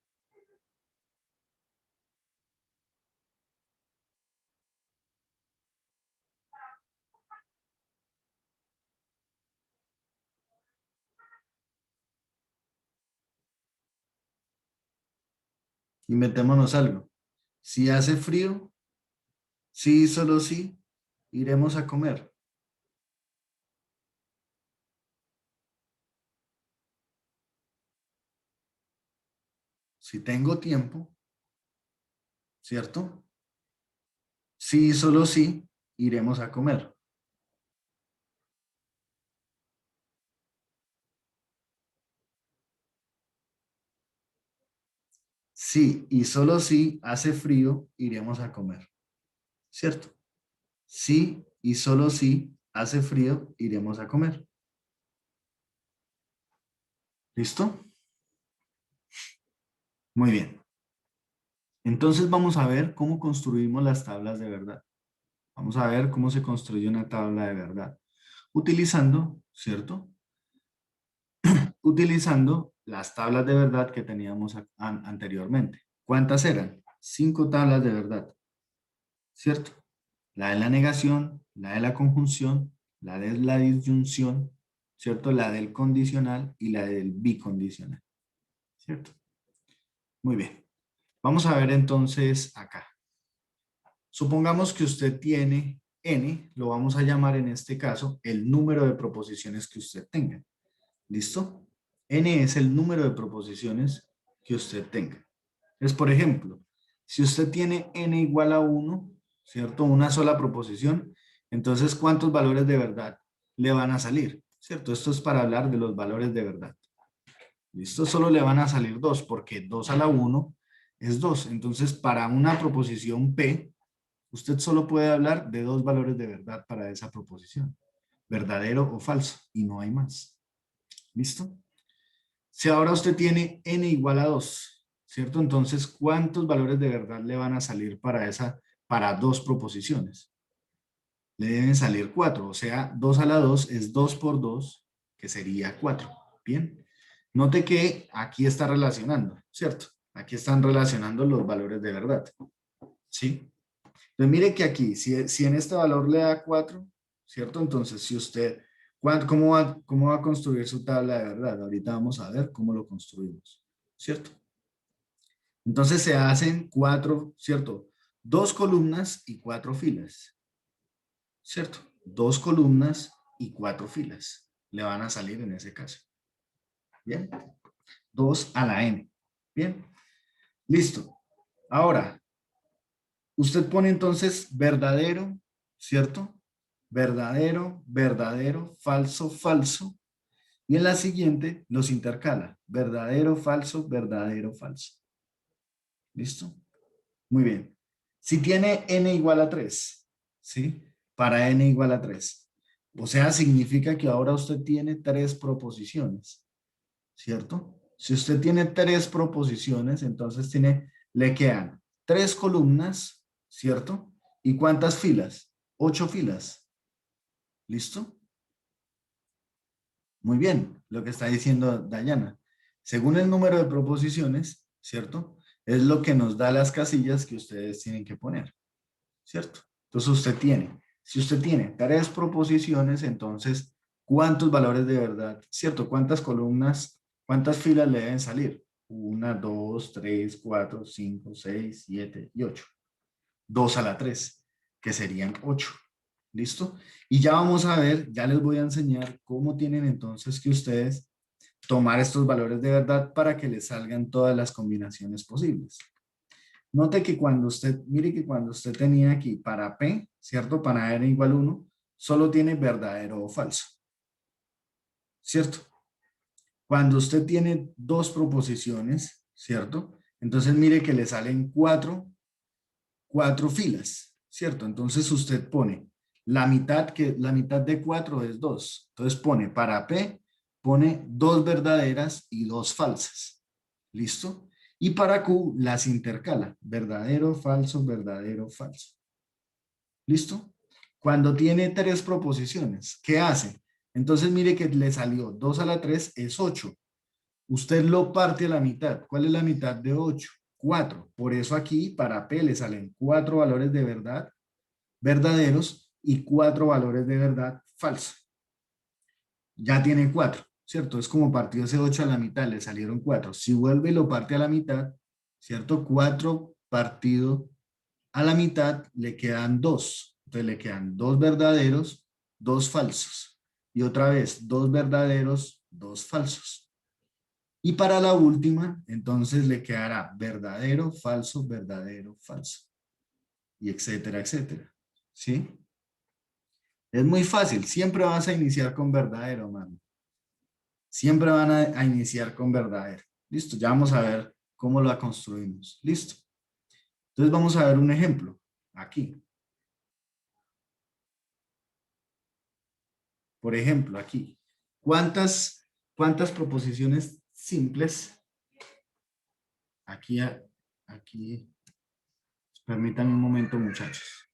Inventémonos algo. Si hace frío, sí, solo sí, iremos a comer. Si tengo tiempo, ¿cierto? Sí, solo sí, iremos a comer. Sí, y solo si hace frío, iremos a comer. ¿Cierto? Si y solo si hace frío, iremos a comer. ¿Listo? Muy bien. Entonces vamos a ver cómo construimos las tablas de verdad. Vamos a ver cómo se construye una tabla de verdad. Utilizando, ¿cierto? Utilizando las tablas de verdad que teníamos anteriormente. ¿Cuántas eran? 5 tablas de verdad, ¿cierto? La de la negación, la de la conjunción, la de la disyunción, ¿cierto? La del condicional y la del bicondicional, ¿cierto? Muy bien. Vamos a ver entonces acá. Supongamos que usted tiene n, lo vamos a llamar en este caso el número de proposiciones que usted tenga. ¿Listo? N es el número de proposiciones que usted tenga. Entonces, por ejemplo, si usted tiene n igual a 1, ¿cierto? Una sola proposición, entonces, ¿cuántos valores de verdad le van a salir? ¿Cierto? Esto es para hablar de los valores de verdad. ¿Listo? Solo le van a salir 2, porque 2 a la 1 es 2. Entonces, para una proposición P, usted solo puede hablar de 2 valores de verdad para esa proposición. Verdadero o falso, y no hay más. ¿Listo? Si ahora usted tiene n igual a 2, ¿cierto? Entonces, ¿cuántos valores de verdad le van a salir para 2 proposiciones? Le deben salir 4, o sea, 2 a la 2 es 2 por 2, que sería 4. Bien. Note que aquí está relacionando, ¿cierto? Aquí están relacionando los valores de verdad. ¿Sí? Entonces, mire que aquí, si en este valor le da 4, ¿cierto? Entonces, si usted, ¿cómo va a construir su tabla de verdad? Ahorita vamos a ver cómo lo construimos, ¿cierto? Entonces se hacen 4, ¿cierto? 2 columnas y 4 filas, ¿cierto? 2 columnas y 4 filas le van a salir en ese caso. ¿Bien? 2 a la n. ¿Bien? Listo. Ahora, usted pone entonces verdadero, ¿cierto? Verdadero, verdadero, falso, falso. Y en la siguiente los intercala. Verdadero, falso, verdadero, falso. ¿Listo? Muy bien. Si tiene n igual a 3, ¿sí? Para n igual a 3. O sea, significa que ahora usted tiene 3 proposiciones, ¿cierto? Si usted tiene 3 proposiciones, entonces le quedan 3 columnas, ¿cierto? ¿Y cuántas filas? 8 filas. ¿Listo? Muy bien, lo que está diciendo Dayana. Según el número de proposiciones, ¿cierto? Es lo que nos da las casillas que ustedes tienen que poner, ¿cierto? Entonces si usted tiene 3 proposiciones, entonces, ¿cuántos valores de verdad, ¿cierto? ¿Cuántas columnas, cuántas filas le deben salir? 1, 2, 3, 4, 5, 6, 7 y 8. 2 a la 3, que serían 8. ¿Listo? Y ya vamos a ver, ya les voy a enseñar cómo tienen entonces que ustedes tomar estos valores de verdad para que les salgan todas las combinaciones posibles. Note que mire que cuando usted tenía aquí para P, ¿cierto? Para n igual 1, solo tiene verdadero o falso, ¿cierto? Cuando usted tiene 2 proposiciones, ¿cierto? Entonces mire que le salen 4 filas, ¿cierto? Entonces usted pone la mitad de 4 es 2. Entonces pone para P, pone 2 verdaderas y 2 falsas. ¿Listo? Y para Q las intercala. Verdadero, falso, verdadero, falso. ¿Listo? Cuando tiene 3 proposiciones, ¿qué hace? Entonces mire que le salió 2 a la 3 es 8. Usted lo parte a la mitad. ¿Cuál es la mitad de 8? 4. Por eso aquí para P le salen 4 valores de verdad verdaderos y 4 valores de verdad falsos. Ya tiene 4, ¿cierto? Es como partió ese 8 a la mitad, le salieron 4. Si vuelve y lo parte a la mitad, ¿cierto? 4 partido a la mitad le quedan 2. Entonces le quedan 2 verdaderos, 2 falsos. Y otra vez, 2 verdaderos, 2 falsos. Y para la última, entonces le quedará verdadero, falso, verdadero, falso. Y etcétera, etcétera. ¿Sí? Es muy fácil. Siempre vas a iniciar con verdadero, mano. Siempre van a iniciar con verdadero. Listo, ya vamos a ver cómo la construimos. Listo. Entonces vamos a ver un ejemplo aquí. por ejemplo, aquí, ¿cuántas proposiciones simples? Aquí, permítanme un momento, muchachos.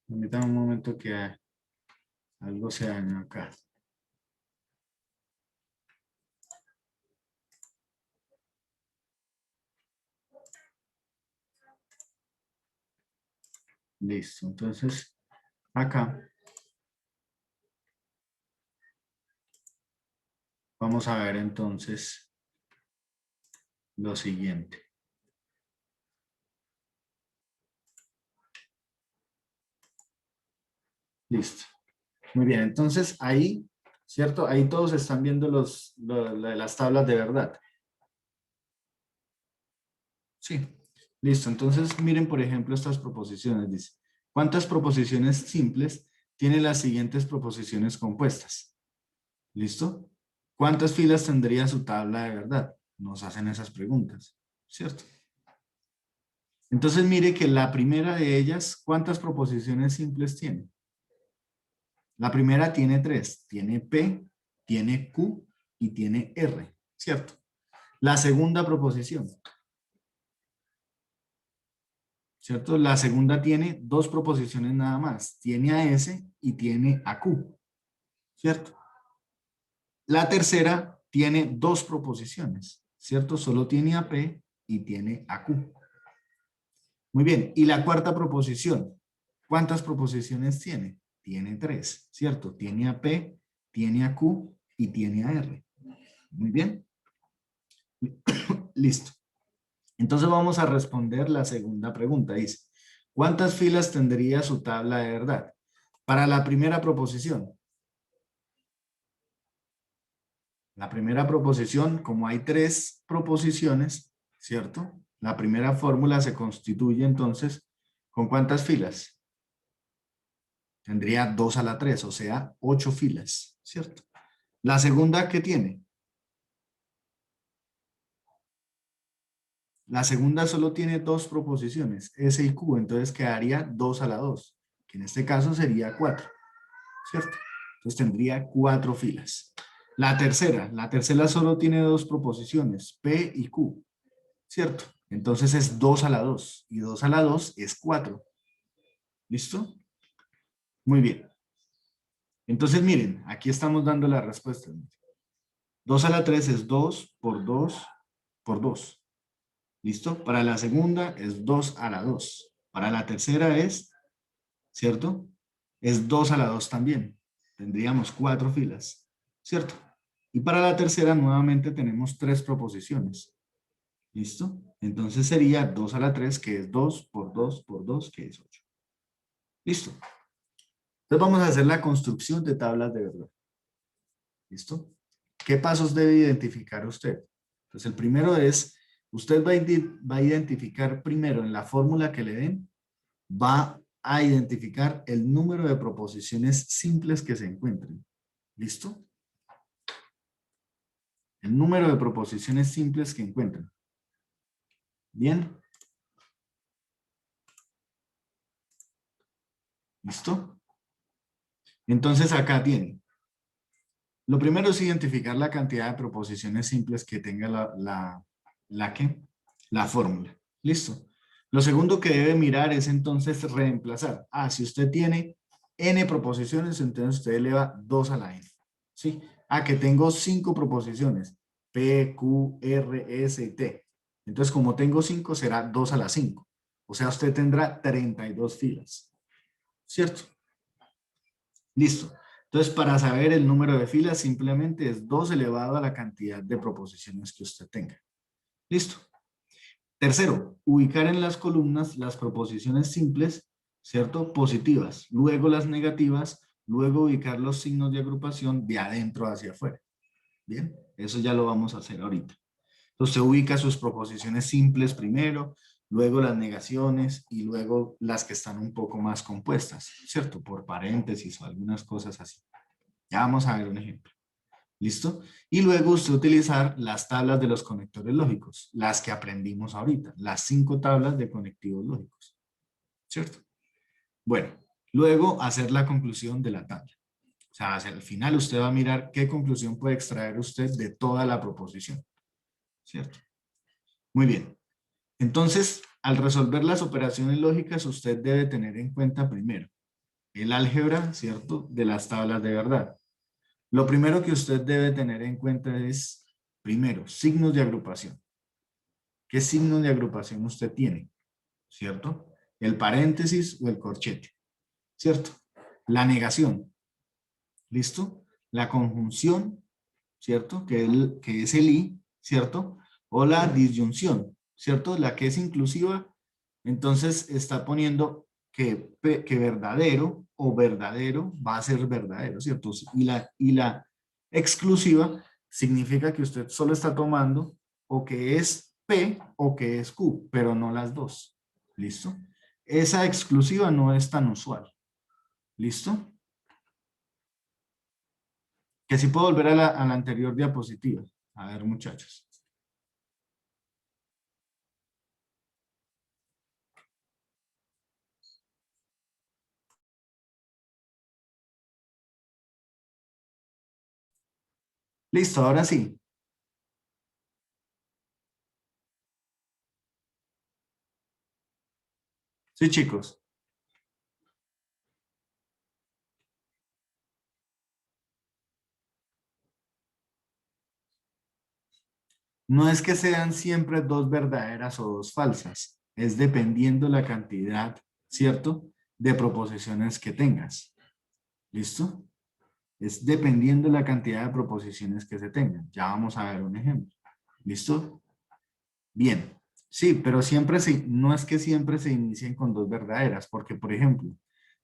Permítanme un momento que algo se dañó acá. Listo, entonces acá vamos a ver entonces lo siguiente. Listo. Muy bien, entonces ahí, ¿cierto? Ahí todos están viendo las tablas de verdad. Sí. Listo, entonces miren por ejemplo estas proposiciones. Dice, ¿cuántas proposiciones simples tienen las siguientes proposiciones compuestas? ¿Listo? ¿Cuántas filas tendría su tabla de verdad? Nos hacen esas preguntas, ¿cierto? Entonces mire que la primera de ellas, ¿cuántas proposiciones simples tiene? La primera tiene 3, tiene P, tiene Q y tiene R, ¿cierto? La segunda proposición, ¿cierto? La segunda tiene 2 proposiciones nada más, tiene a S y tiene a Q, ¿cierto? La tercera tiene 2 proposiciones, ¿cierto? Solo tiene a P y tiene a Q. Muy bien, y la cuarta proposición, ¿cuántas proposiciones tiene? Tiene 3, ¿cierto? Tiene a P, tiene a Q y tiene a R. Muy bien. Listo. Entonces vamos a responder la segunda pregunta. Dice, ¿cuántas filas tendría su tabla de verdad? Para la primera proposición. La primera proposición, como hay 3 proposiciones, ¿cierto? La primera fórmula se constituye entonces, ¿con cuántas filas? Tendría 2 a la 3, o sea, 8 filas, ¿cierto? La segunda, ¿qué tiene? La segunda solo tiene 2 proposiciones, S y Q, entonces quedaría 2 a la 2, que en este caso sería 4, ¿cierto? Entonces tendría 4 filas. La tercera solo tiene 2 proposiciones, P y Q, ¿cierto? Entonces es 2 a la 2, y 2 a la 2 es 4. ¿Listo? Muy bien. Entonces miren, aquí estamos dando la respuesta. 2 a la 3 es 2 por 2 por 2. ¿Listo? Para la segunda es 2 a la 2. Para la tercera es, ¿cierto? Es 2 a la 2 también. Tendríamos 4 filas, ¿cierto? Y para la tercera nuevamente tenemos 3 proposiciones. ¿Listo? Entonces sería 2 a la 3, que es 2 por 2 por 2, que es 8. ¿Listo? Entonces vamos a hacer la construcción de tablas de verdad. ¿Listo? ¿Qué pasos debe identificar usted? Entonces el primero es, usted va a identificar primero en la fórmula que le den, va a identificar el número de proposiciones simples que se encuentren. ¿Listo? El número de proposiciones simples que encuentren. ¿Bien? ¿Listo? Entonces acá tiene. Lo primero es identificar la cantidad de proposiciones simples que tenga la fórmula. ¿Listo? Lo segundo que debe mirar es entonces reemplazar. Si usted tiene n proposiciones, entonces usted eleva 2 a la n. ¿Sí? Que tengo 5 proposiciones. P, Q, R, S y T. Entonces, como tengo 5, será 2 a la 5. O sea, usted tendrá 32 filas. ¿Cierto? Listo. Entonces, para saber el número de filas, simplemente es 2 elevado a la cantidad de proposiciones que usted tenga. Listo. Tercero, ubicar en las columnas las proposiciones simples, ¿cierto? Positivas. Luego las negativas, luego ubicar los signos de agrupación de adentro hacia afuera. Bien, eso ya lo vamos a hacer ahorita. Entonces, se ubica sus proposiciones simples primero, luego las negaciones y luego las que están un poco más compuestas, ¿cierto? Por paréntesis o algunas cosas así. Ya vamos a ver un ejemplo. ¿Listo? Y luego usted utilizar las tablas de los conectores lógicos, las que aprendimos ahorita, las 5 tablas de conectivos lógicos, ¿cierto? Bueno, luego hacer la conclusión de la tabla. O sea, hacia el final usted va a mirar qué conclusión puede extraer usted de toda la proposición, ¿cierto? Muy bien. Entonces, al resolver las operaciones lógicas, usted debe tener en cuenta primero el álgebra, ¿cierto?, de las tablas de verdad. Lo primero que usted debe tener en cuenta es, primero, signos de agrupación. ¿Qué signos de agrupación usted tiene? ¿Cierto? El paréntesis o el corchete, ¿cierto? La negación, ¿listo? La conjunción, ¿cierto? Que es el i, ¿cierto? O la disyunción, ¿cierto? La que es inclusiva, entonces está poniendo que verdadero o verdadero va a ser verdadero, ¿cierto? Y la exclusiva significa que usted solo está tomando o que es P o que es Q, pero no las dos. ¿Listo? Esa exclusiva no es tan usual. ¿Listo? Que si puedo volver a la anterior diapositiva. A ver, muchachos. Listo, ahora sí. Sí, chicos. No es que sean siempre dos verdaderas o dos falsas. Es dependiendo la cantidad, ¿cierto?, de proposiciones que tengas. ¿Listo? Es dependiendo la cantidad de proposiciones que se tengan. Ya vamos a ver un ejemplo. ¿Listo? Bien. Sí, pero siempre sí, no es que siempre se inicien con dos verdaderas, porque por ejemplo,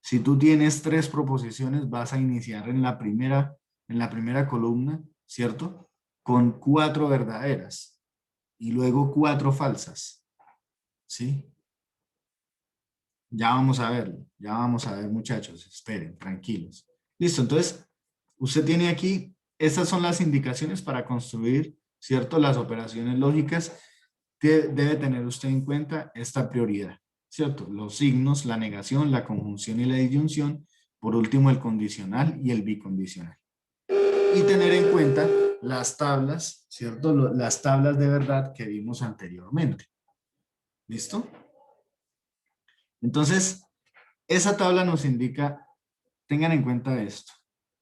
si tú tienes 3 proposiciones, vas a iniciar en la primera columna, ¿cierto? Con 4 verdaderas y luego 4 falsas, ¿sí? Ya vamos a verlo, ya vamos a ver, muchachos, esperen, tranquilos. Listo, entonces, usted tiene aquí, estas son las indicaciones para construir, ¿cierto? Las operaciones lógicas que debe tener usted en cuenta esta prioridad, ¿cierto? Los signos, la negación, la conjunción y la disyunción, por último el condicional y el bicondicional. Y tener en cuenta las tablas, ¿cierto? Las tablas de verdad que vimos anteriormente. ¿Listo? Entonces, esa tabla nos indica, tengan en cuenta esto.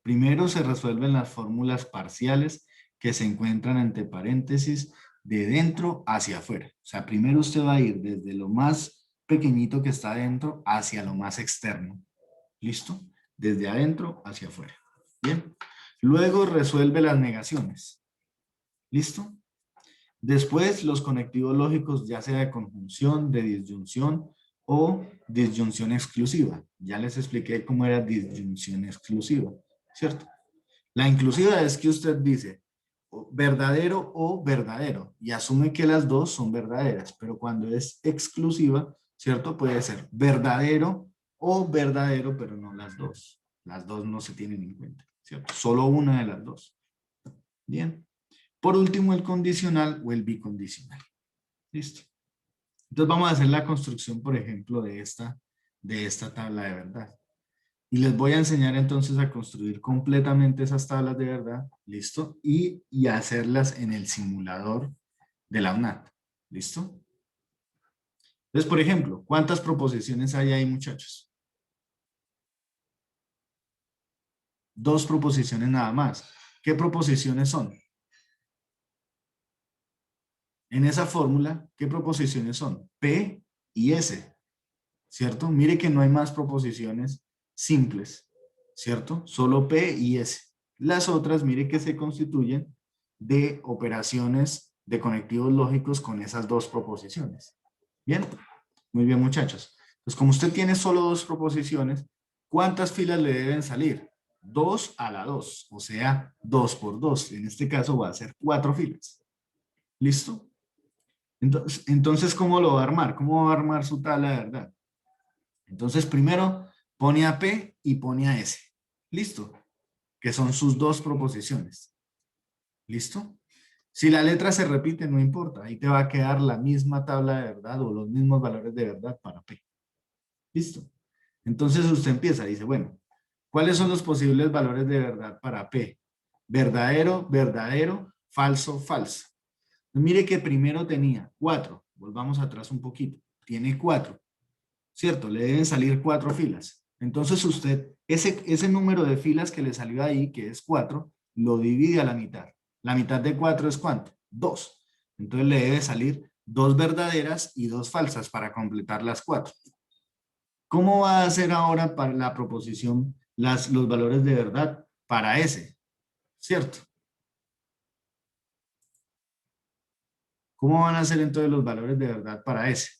Primero se resuelven las fórmulas parciales que se encuentran entre paréntesis de dentro hacia afuera. O sea, primero usted va a ir desde lo más pequeñito que está adentro hacia lo más externo. ¿Listo? Desde adentro hacia afuera. Bien. Luego resuelve las negaciones. ¿Listo? Después los conectivos lógicos, ya sea de conjunción, de disyunción o disyunción exclusiva. Ya les expliqué cómo era disyunción exclusiva, ¿cierto? La inclusiva es que usted dice verdadero o verdadero y asume que las dos son verdaderas, pero cuando es exclusiva, ¿cierto? Puede ser verdadero o verdadero, pero no las dos. Las dos no se tienen en cuenta, ¿cierto? Solo una de las dos. Bien. Por último, el condicional o el bicondicional. Listo. Entonces vamos a hacer la construcción, por ejemplo, de esta tabla de verdad. Y les voy a enseñar entonces a construir completamente esas tablas de verdad, ¿listo? Y hacerlas en el simulador de la UNAT, ¿listo? Entonces, por ejemplo, ¿cuántas proposiciones hay ahí, muchachos? 2 proposiciones nada más. ¿Qué proposiciones son? En esa fórmula, ¿qué proposiciones son? P y S, ¿cierto? Mire que no hay más proposiciones simples, ¿cierto? Solo P y S. Las otras, mire que se constituyen de operaciones de conectivos lógicos con esas 2 proposiciones. ¿Bien? Muy bien, muchachos. Pues como usted tiene solo 2 proposiciones, ¿cuántas filas le deben salir? 2 a la 2, o sea, 2 por 2. En este caso va a ser 4 filas. ¿Listo? Entonces, ¿cómo lo va a armar? ¿Cómo va a armar su tabla de verdad? Entonces, primero pone a P y pone a S. Listo. que son sus dos proposiciones. ¿Listo? Si la letra se repite, no importa, ahí te va a quedar la misma tabla de verdad o los mismos valores de verdad para P. ¿Listo? Entonces usted empieza, dice, bueno, ¿cuáles son los posibles valores de verdad para P? Verdadero, verdadero, falso, falso. Mire que primero tenía 4, volvamos atrás un poquito, tiene 4, ¿cierto? Le deben salir 4 filas. Entonces usted, ese número de filas que le salió ahí, que es 4, lo divide a la mitad. La mitad de 4 es ¿cuánto? 2. Entonces le debe salir 2 verdaderas y 2 falsas para completar las 4. ¿Cómo va a hacer ahora para la proposición los valores de verdad para S? ¿Cierto? ¿Cómo van a ser entonces los valores de verdad para S?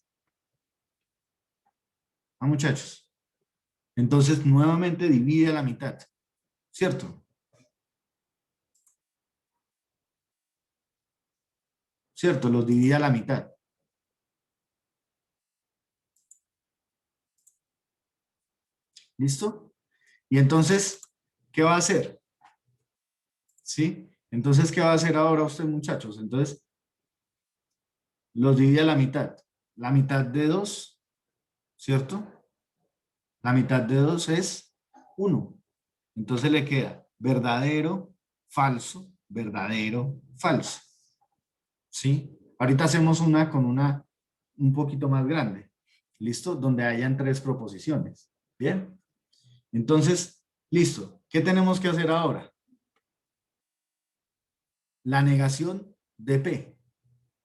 ¿Ah, muchachos? Entonces, nuevamente divide a la mitad, ¿cierto? ¿Cierto? Los divide a la mitad. ¿Listo? Y entonces, ¿qué va a hacer? ¿Sí? Entonces, ¿qué va a hacer ahora usted, muchachos? Entonces, los divide a la mitad. La mitad de 2, ¿cierto? La mitad de 2 es 1. Entonces le queda verdadero, falso, verdadero, falso. ¿Sí? Ahorita hacemos una con una un poquito más grande. ¿Listo? Donde hayan 3 proposiciones. ¿Bien? Entonces, listo. ¿Qué tenemos que hacer ahora? La negación de P.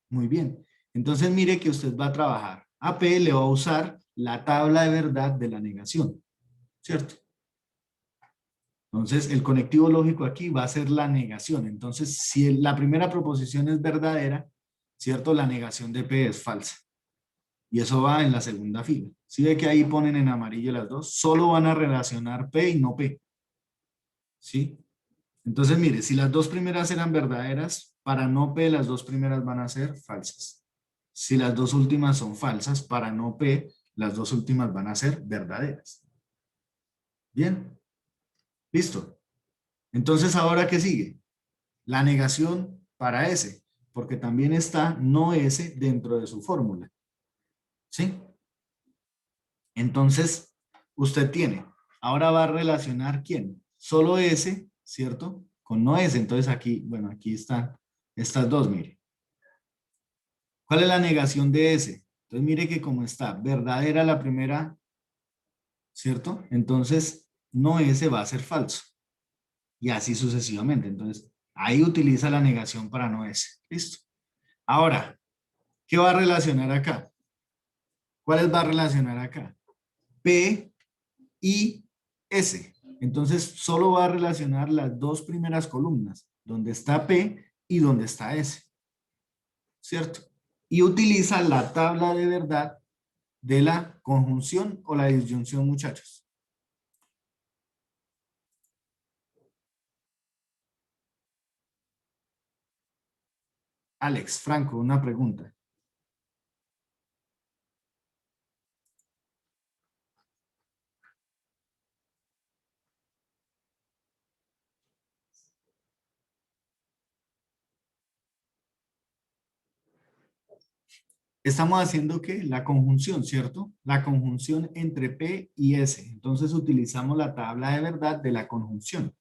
Muy bien. Entonces, mire que usted va a trabajar. A P le va a usar la tabla de verdad de la negación. ¿Cierto? Entonces, el conectivo lógico aquí va a ser la negación. Entonces, si la primera proposición es verdadera, ¿cierto? La negación de P es falsa. Y eso va en la segunda fila. ¿Sí ve que ahí ponen en amarillo las dos? Solo van a relacionar P y no P. ¿Sí? Entonces, mire, si las dos primeras eran verdaderas, para no P las dos primeras van a ser falsas. Si las dos últimas son falsas, para no P las dos últimas van a ser verdaderas. Bien, listo. Entonces, ¿ahora qué sigue? La negación para S, porque también está no S dentro de su fórmula. ¿Sí? Entonces, usted tiene, ahora va a relacionar ¿quién? Solo S, ¿cierto? Con no S. Entonces aquí, bueno, aquí están estas dos, mire. ¿Cuál es la negación de S? Entonces mire que como está verdadera la primera, ¿cierto? Entonces no S va a ser falso. Y así sucesivamente. Entonces ahí utiliza la negación para no S. ¿Listo? Ahora, ¿qué va a relacionar acá? ¿Cuáles va a relacionar acá? P y S. Entonces solo va a relacionar las dos primeras columnas, donde está P y donde está S. ¿Cierto? Y utiliza la tabla de verdad de la conjunción o la disyunción, muchachos. Alex, Franco, una pregunta. Estamos haciendo ¿qué? La conjunción, ¿cierto? La conjunción entre P y S. Entonces utilizamos la tabla de verdad de la conjunción.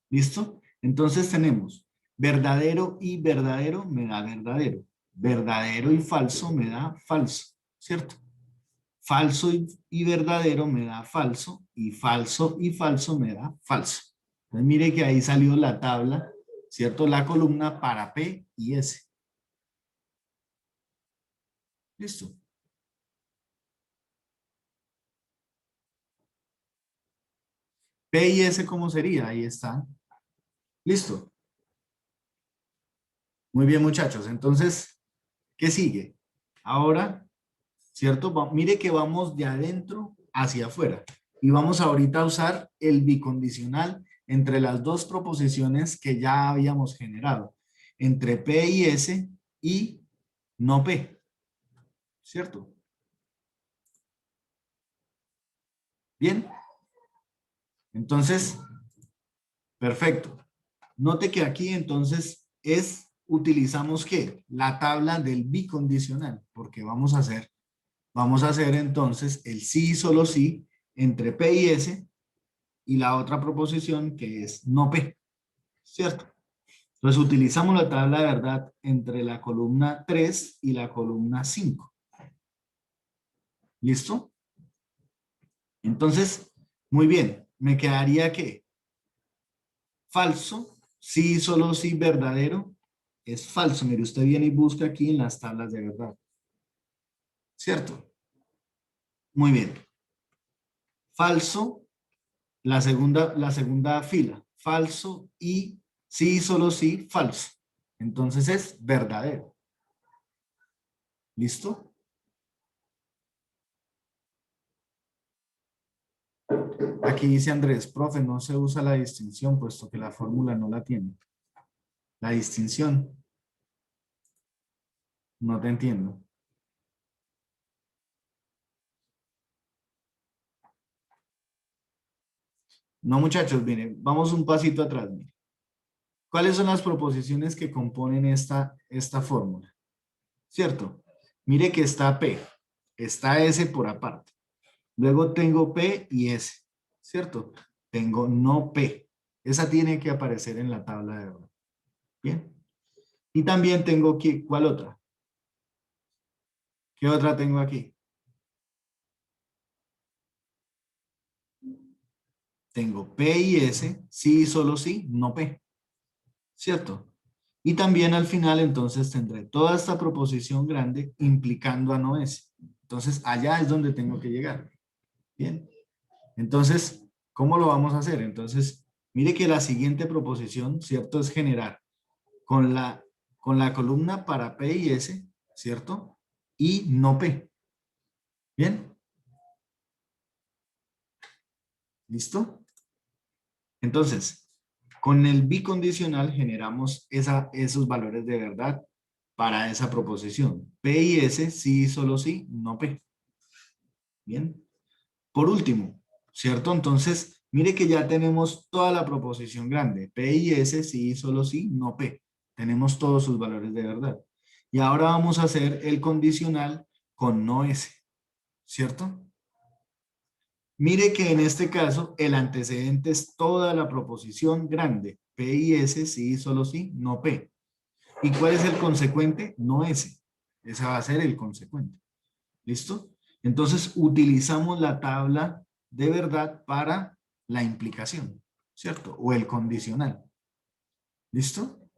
¿Listo? Entonces tenemos verdadero y verdadero me da verdadero. Verdadero y falso me da falso, ¿cierto? Falso y verdadero me da falso y falso y falso me da falso. Entonces mire que ahí salió la tabla, ¿cierto? La columna para P y S. Listo. P y S, ¿cómo sería? Ahí está. Listo. Muy bien, muchachos. Entonces, ¿qué sigue? Ahora, ¿cierto? Mire que vamos de adentro hacia afuera. Y vamos ahorita a usar el bicondicional entre las dos proposiciones que ya habíamos generado. Entre P y S y no P. ¿Cierto? Bien. Entonces, Perfecto. Note que aquí entonces utilizamos ¿qué? La tabla del bicondicional, porque vamos a hacer entonces el sí y solo sí entre P y S y la otra proposición que es no P, ¿cierto? Entonces utilizamos la tabla de verdad entre la columna 3 y la columna 5. ¿Listo? Entonces, muy bien, me quedaría que falso, sí, solo sí, verdadero, es falso. Mire, usted viene y busca aquí en las tablas de verdad. ¿Cierto? Muy bien. Falso, la segunda fila. Falso y sí, solo sí, falso. Entonces es verdadero. ¿Listo? Aquí dice Andrés, profe, no se usa la distinción puesto que la fórmula no la tiene. La distinción. No te entiendo. No, muchachos, miren, vamos un pasito atrás. Miren. ¿Cuáles son las proposiciones que componen esta fórmula? ¿Cierto? Mire que está P, está S por aparte. Luego tengo P y S, ¿cierto? Tengo no P. Esa tiene que aparecer en la tabla de verdad. Bien. Y también tengo aquí, ¿cuál otra? ¿Qué otra tengo aquí? Tengo P y S, sí y solo sí, no P, ¿cierto? Y también al final entonces tendré toda esta proposición grande implicando a no S. Entonces allá es donde tengo que llegar. Bien. Entonces, ¿cómo lo vamos a hacer? Entonces, mire que la siguiente proposición, ¿cierto? Es generar con la columna para P y S, ¿cierto? Y no P. ¿Bien? ¿Listo? Entonces, con el bicondicional generamos esos valores de verdad para esa proposición. P y S, sí, solo sí, no P. Bien. Por último, ¿cierto? Entonces, mire que ya tenemos toda la proposición grande. P y S, sí, solo sí, no P. Tenemos todos sus valores de verdad. Y ahora vamos a hacer el condicional con no S, ¿cierto? Mire que en este caso el antecedente es toda la proposición grande. P y S, sí, solo sí, no P. ¿Y cuál es el consecuente? No S. Ese va a ser el consecuente. ¿Listo? Entonces utilizamos la tabla de verdad para la implicación, ¿cierto? O el condicional. ¿Listo?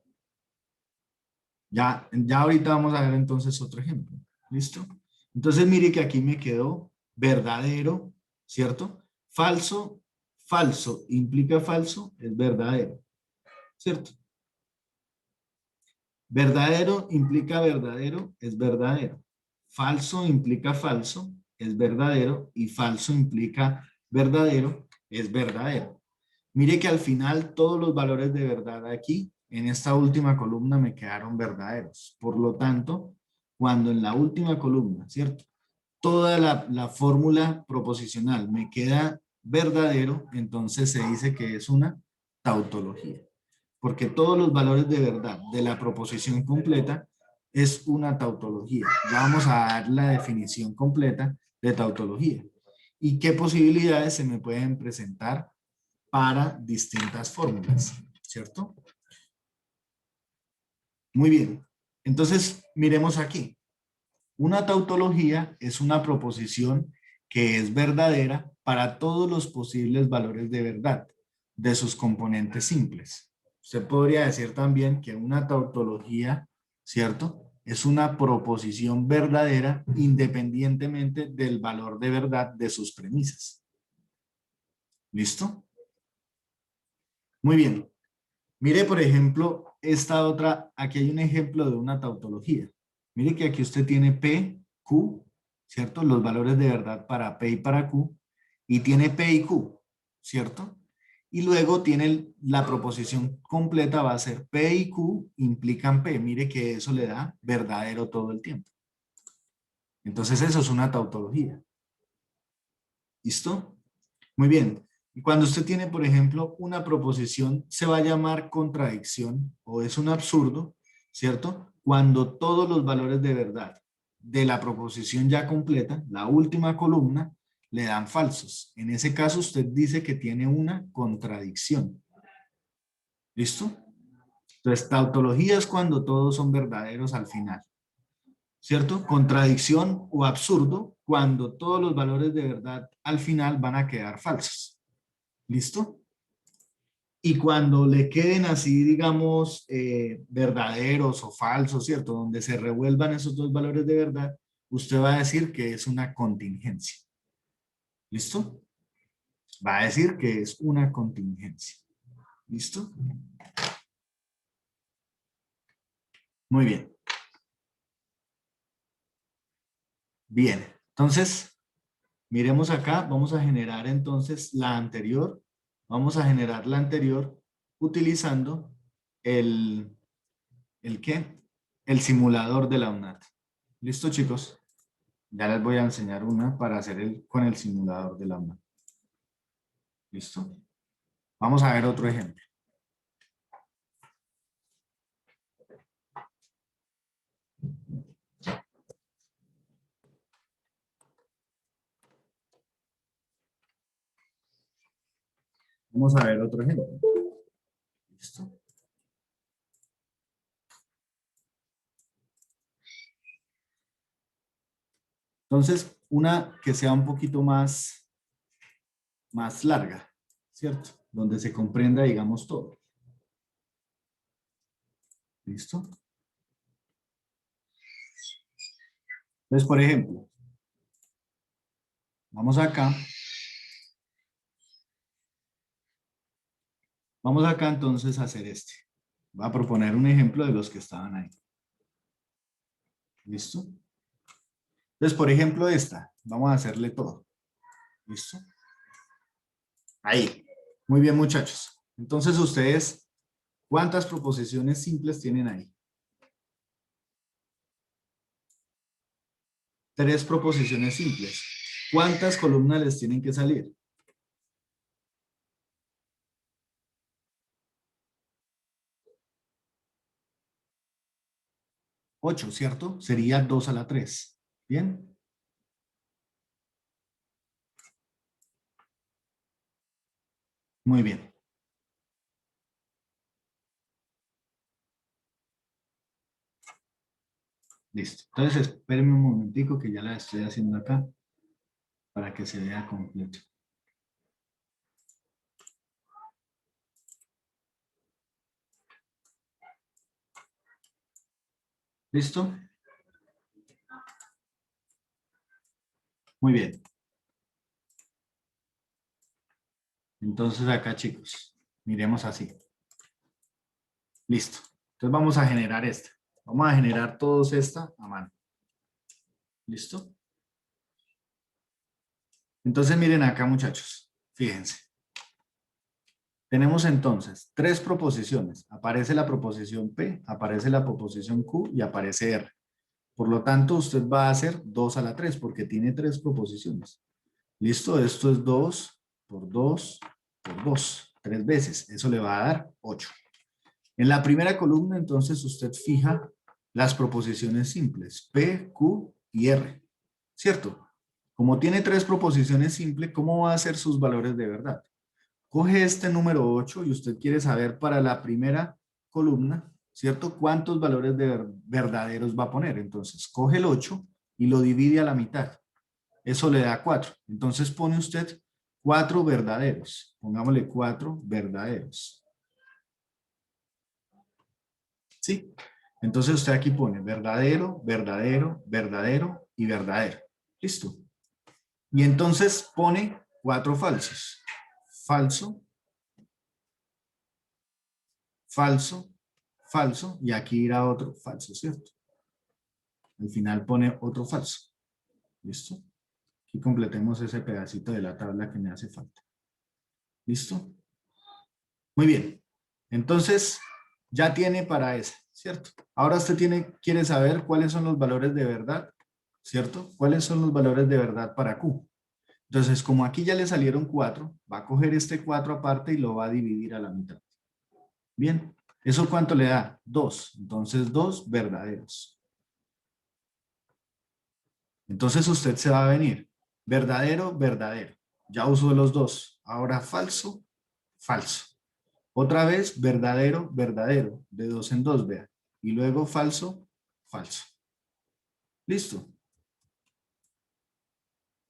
Ya ahorita vamos a ver entonces otro ejemplo. ¿Listo? Entonces mire que aquí me quedó verdadero, ¿cierto? Falso, falso implica falso, es verdadero, ¿cierto? Verdadero implica verdadero, es verdadero. Falso implica falso, es verdadero. Y falso implica verdadero, es verdadero. Mire que al final todos los valores de verdad aquí, en esta última columna, me quedaron verdaderos. Por lo tanto, cuando en la última columna, ¿cierto? Toda la fórmula proposicional me queda verdadero, entonces se dice que es una tautología porque todos los valores de verdad de la proposición completa es una tautología. Ya vamos a dar la definición completa de tautología. ¿Y qué posibilidades se me pueden presentar para distintas fórmulas? ¿Cierto? Muy bien. Entonces, miremos aquí. Una tautología es una proposición que es verdadera para todos los posibles valores de verdad de sus componentes simples. Usted podría decir también que una tautología, ¿cierto? Es una proposición verdadera independientemente del valor de verdad de sus premisas. ¿Listo? Muy bien. Mire, por ejemplo, esta otra, aquí hay un ejemplo de una tautología. Mire que aquí usted tiene P, Q, ¿cierto? Los valores de verdad para P y para Q, y tiene P y Q, ¿cierto? Y luego tiene la proposición completa, va a ser P y Q implican P. Mire que eso le da verdadero todo el tiempo. Entonces eso es una tautología. ¿Listo? Muy bien. Y cuando usted tiene, por ejemplo, una proposición, se va a llamar contradicción o es un absurdo, ¿cierto? Cuando todos los valores de verdad de la proposición ya completa, la última columna, le dan falsos. En ese caso, usted dice que tiene una contradicción. ¿Listo? Entonces, tautología es cuando todos son verdaderos al final. ¿Cierto? Contradicción o absurdo cuando todos los valores de verdad al final van a quedar falsos. ¿Listo? Y cuando le queden así, digamos, verdaderos o falsos, ¿cierto? Donde se revuelvan esos dos valores de verdad, usted va a decir que es una contingencia. ¿Listo? Va a decir que es una contingencia. ¿Listo? Muy bien. Bien. Entonces, miremos acá. Vamos a generar entonces la anterior. Vamos a generar la anterior utilizando ¿el qué? El simulador de la UNAT. ¿Listo, chicos? Ya les voy a enseñar una para hacer con el simulador de la UNAT. ¿Listo? Vamos a ver otro ejemplo. Vamos a ver otro ejemplo. ¿Listo? Entonces, una que sea un poquito más larga, ¿cierto? Donde se comprenda, digamos, todo. ¿Listo? Entonces, por ejemplo, vamos acá. Vamos acá entonces a hacer este. Voy a proponer un ejemplo de los que estaban ahí. ¿Listo? Entonces, por ejemplo, esta. Vamos a hacerle todo. ¿Listo? Ahí. Muy bien, muchachos. Entonces, ustedes, ¿cuántas proposiciones simples tienen ahí? 3 proposiciones simples. ¿Cuántas columnas les tienen que salir? 8, ¿cierto? Sería 2 a la 3. ¿Bien? Muy bien. Listo. Entonces, espérenme un momentico que ya la estoy haciendo acá para que se vea completo. ¿Listo? Muy bien. Entonces acá, chicos, miremos así. Listo. Entonces vamos a generar esta. Vamos a generar todos esta a mano. ¿Listo? Entonces miren acá, muchachos. Fíjense. Tenemos entonces 3 proposiciones. Aparece la proposición P, aparece la proposición Q y aparece R. Por lo tanto, usted va a hacer 2 a la 3 porque tiene 3 proposiciones. ¿Listo? Esto es 2 por 2 por 2. 3 veces. Eso le va a dar 8. En la primera columna, entonces, usted fija las proposiciones simples, P, Q y R. ¿Cierto? Como tiene 3 proposiciones simples, ¿cómo va a ser sus valores de verdad? Coge este número 8 y usted quiere saber para la primera columna, ¿cierto? ¿Cuántos valores de verdaderos va a poner? Entonces, coge el 8 y lo divide a la mitad. Eso le da 4. Entonces pone usted 4 verdaderos. Pongámosle 4 verdaderos. ¿Sí? Entonces usted aquí pone verdadero, verdadero, verdadero y verdadero. ¿Listo? Y entonces pone 4 falsos. Falso, falso, falso, y aquí irá otro falso, ¿cierto? Al final pone otro falso. ¿Listo? Aquí completemos ese pedacito de la tabla que me hace falta. ¿Listo? Muy bien. Entonces, ya tiene para esa, ¿cierto? Ahora usted quiere saber cuáles son los valores de verdad, ¿cierto? ¿Cuáles son los valores de verdad para Q? Entonces, como aquí ya le salieron 4, va a coger este 4 aparte y lo va a dividir a la mitad. Bien, ¿eso cuánto le da? 2. Entonces, 2 verdaderos. Entonces, usted se va a venir. Verdadero, verdadero. Ya usó los dos. Ahora, falso, falso. Otra vez, verdadero, verdadero. De 2 en 2, vea. Y luego, falso, falso. Listo.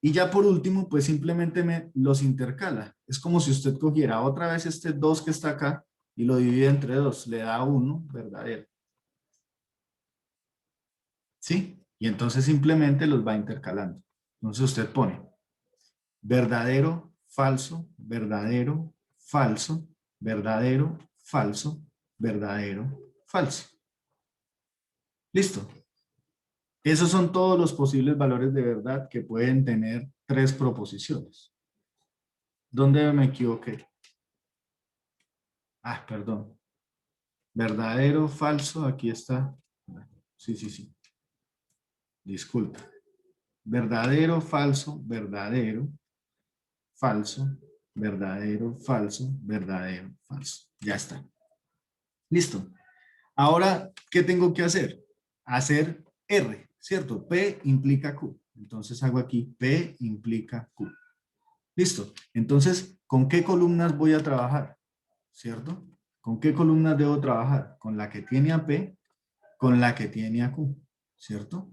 Y ya por último, pues simplemente me los intercala. Es como si usted cogiera otra vez este 2 que está acá y lo divide entre 2. Le da 1 verdadero. ¿Sí? Y entonces simplemente los va intercalando. Entonces usted pone verdadero, falso, verdadero, falso, verdadero, falso, verdadero, falso. Listo. Esos son todos los posibles valores de verdad que pueden tener tres proposiciones. ¿Dónde me equivoqué? Ah, perdón. Verdadero, falso, aquí está. Sí, sí, sí. Disculpa. Verdadero, falso, verdadero, falso, verdadero, falso, verdadero, falso. Ya está. Listo. Ahora, ¿qué tengo que hacer? Hacer R, ¿cierto? P implica Q. Entonces hago aquí P implica Q. Listo. Entonces, ¿con qué columnas voy a trabajar? ¿Cierto? ¿Con qué columnas debo trabajar? Con la que tiene a P, con la que tiene a Q. ¿Cierto?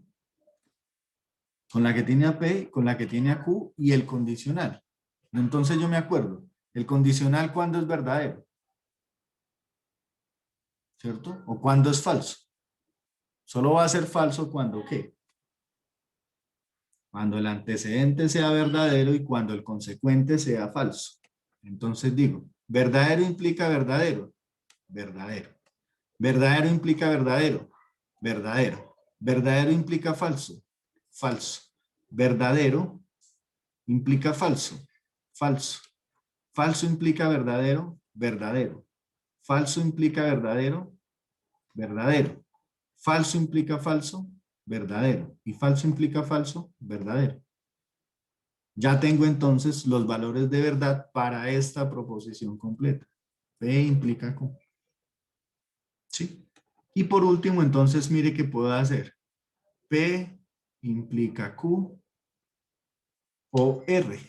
Con la que tiene a P, con la que tiene a Q y el condicional. Entonces yo me acuerdo, el condicional cuando es verdadero, ¿cierto? O cuando es falso. Solo va a ser falso cuando ¿qué? Cuando el antecedente sea verdadero y cuando el consecuente sea falso. Entonces digo, verdadero implica verdadero, verdadero. Verdadero implica verdadero, verdadero. Verdadero implica falso, falso. Verdadero implica falso, falso. Falso implica verdadero, verdadero. Falso implica verdadero, verdadero. Falso implica falso, verdadero. Y falso implica falso, verdadero. Ya tengo entonces los valores de verdad para esta proposición completa. P implica Q. ¿Sí? Y por último, entonces, mire qué puedo hacer. P implica Q o R.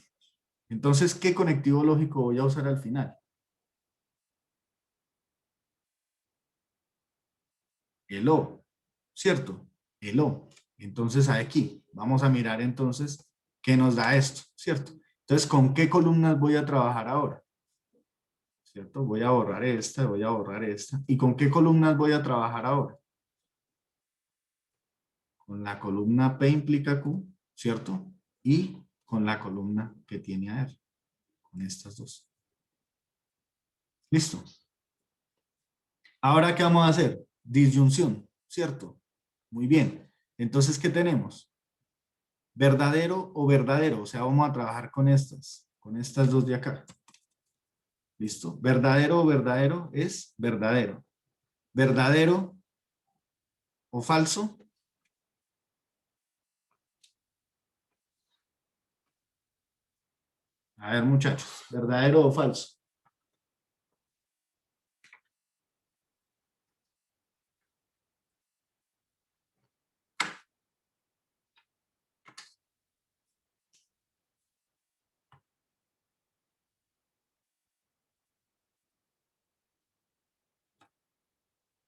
Entonces, ¿qué conectivo lógico voy a usar al final? El O, ¿cierto? El O. Entonces, aquí, vamos a mirar entonces qué nos da esto, ¿cierto? Entonces, ¿con qué columnas voy a trabajar ahora? ¿Cierto? Voy a borrar esta, voy a borrar esta. ¿Y con qué columnas voy a trabajar ahora? Con la columna P implica Q, ¿cierto? Y con la columna que tiene a R, con estas dos. ¿Listo? Ahora, ¿qué vamos a hacer? Disyunción, ¿cierto? Muy bien. Entonces, ¿qué tenemos? ¿Verdadero o verdadero? O sea, vamos a trabajar con estas dos de acá. ¿Listo? ¿Verdadero o verdadero? Es verdadero. ¿Verdadero o falso? A ver, muchachos, ¿verdadero o falso?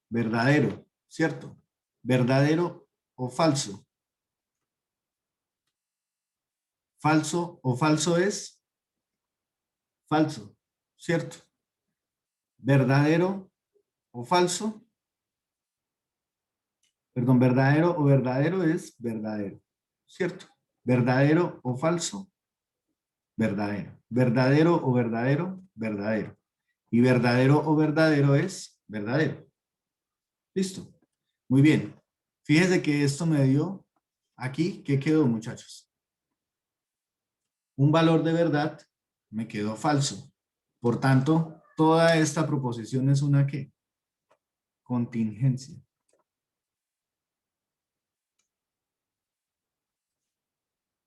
Verdadero, ¿cierto? ¿Verdadero o falso? Falso o falso es falso, ¿cierto? ¿Verdadero o falso? Perdón, ¿verdadero o verdadero es verdadero, ¿cierto? ¿Verdadero o falso? Verdadero. ¿Verdadero o verdadero? Verdadero. Y verdadero o verdadero es verdadero. Listo. Muy bien. Fíjese que esto me dio aquí, ¿qué quedó, muchachos? Un valor de verdad me quedó falso. Por tanto, toda esta proposición es una ¿qué? Contingencia.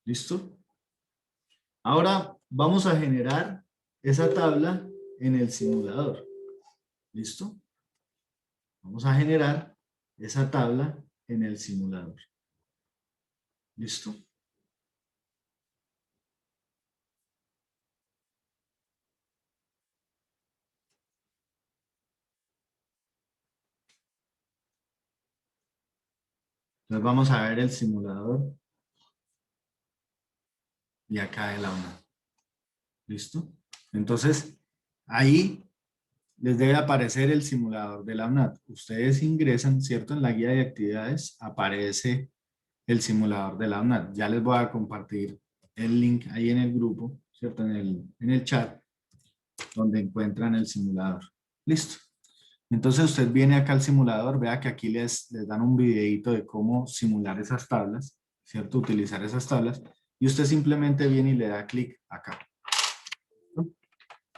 ¿Listo? Ahora vamos a generar esa tabla en el simulador. ¿Listo? Vamos a generar esa tabla en el simulador. ¿Listo? Entonces vamos a ver el simulador y acá el aula. ¿Listo? Entonces, ahí les debe aparecer el simulador de la UNAT. Ustedes ingresan, ¿cierto? En la guía de actividades aparece el simulador de la UNAT. Ya les voy a compartir el link ahí en el grupo, ¿cierto? En el chat, donde encuentran el simulador. Listo. Entonces usted viene acá al simulador, vea que aquí les dan un videito de cómo simular esas tablas, ¿cierto? Utilizar esas tablas. Y usted simplemente viene y le da clic acá.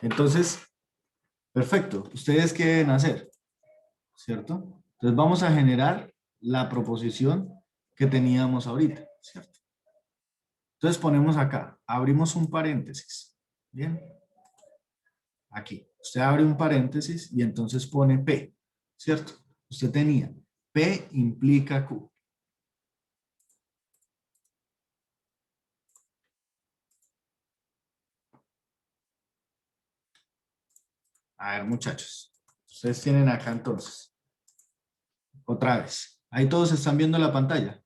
Entonces, perfecto. ¿Ustedes qué deben hacer? ¿Cierto? Entonces vamos a generar la proposición que teníamos ahorita, ¿cierto? Entonces ponemos acá, abrimos un paréntesis, ¿bien? Aquí, usted abre un paréntesis y entonces pone P, ¿cierto? Usted tenía P implica Q. A ver, muchachos, ustedes tienen acá entonces, otra vez. Ahí todos están viendo la pantalla.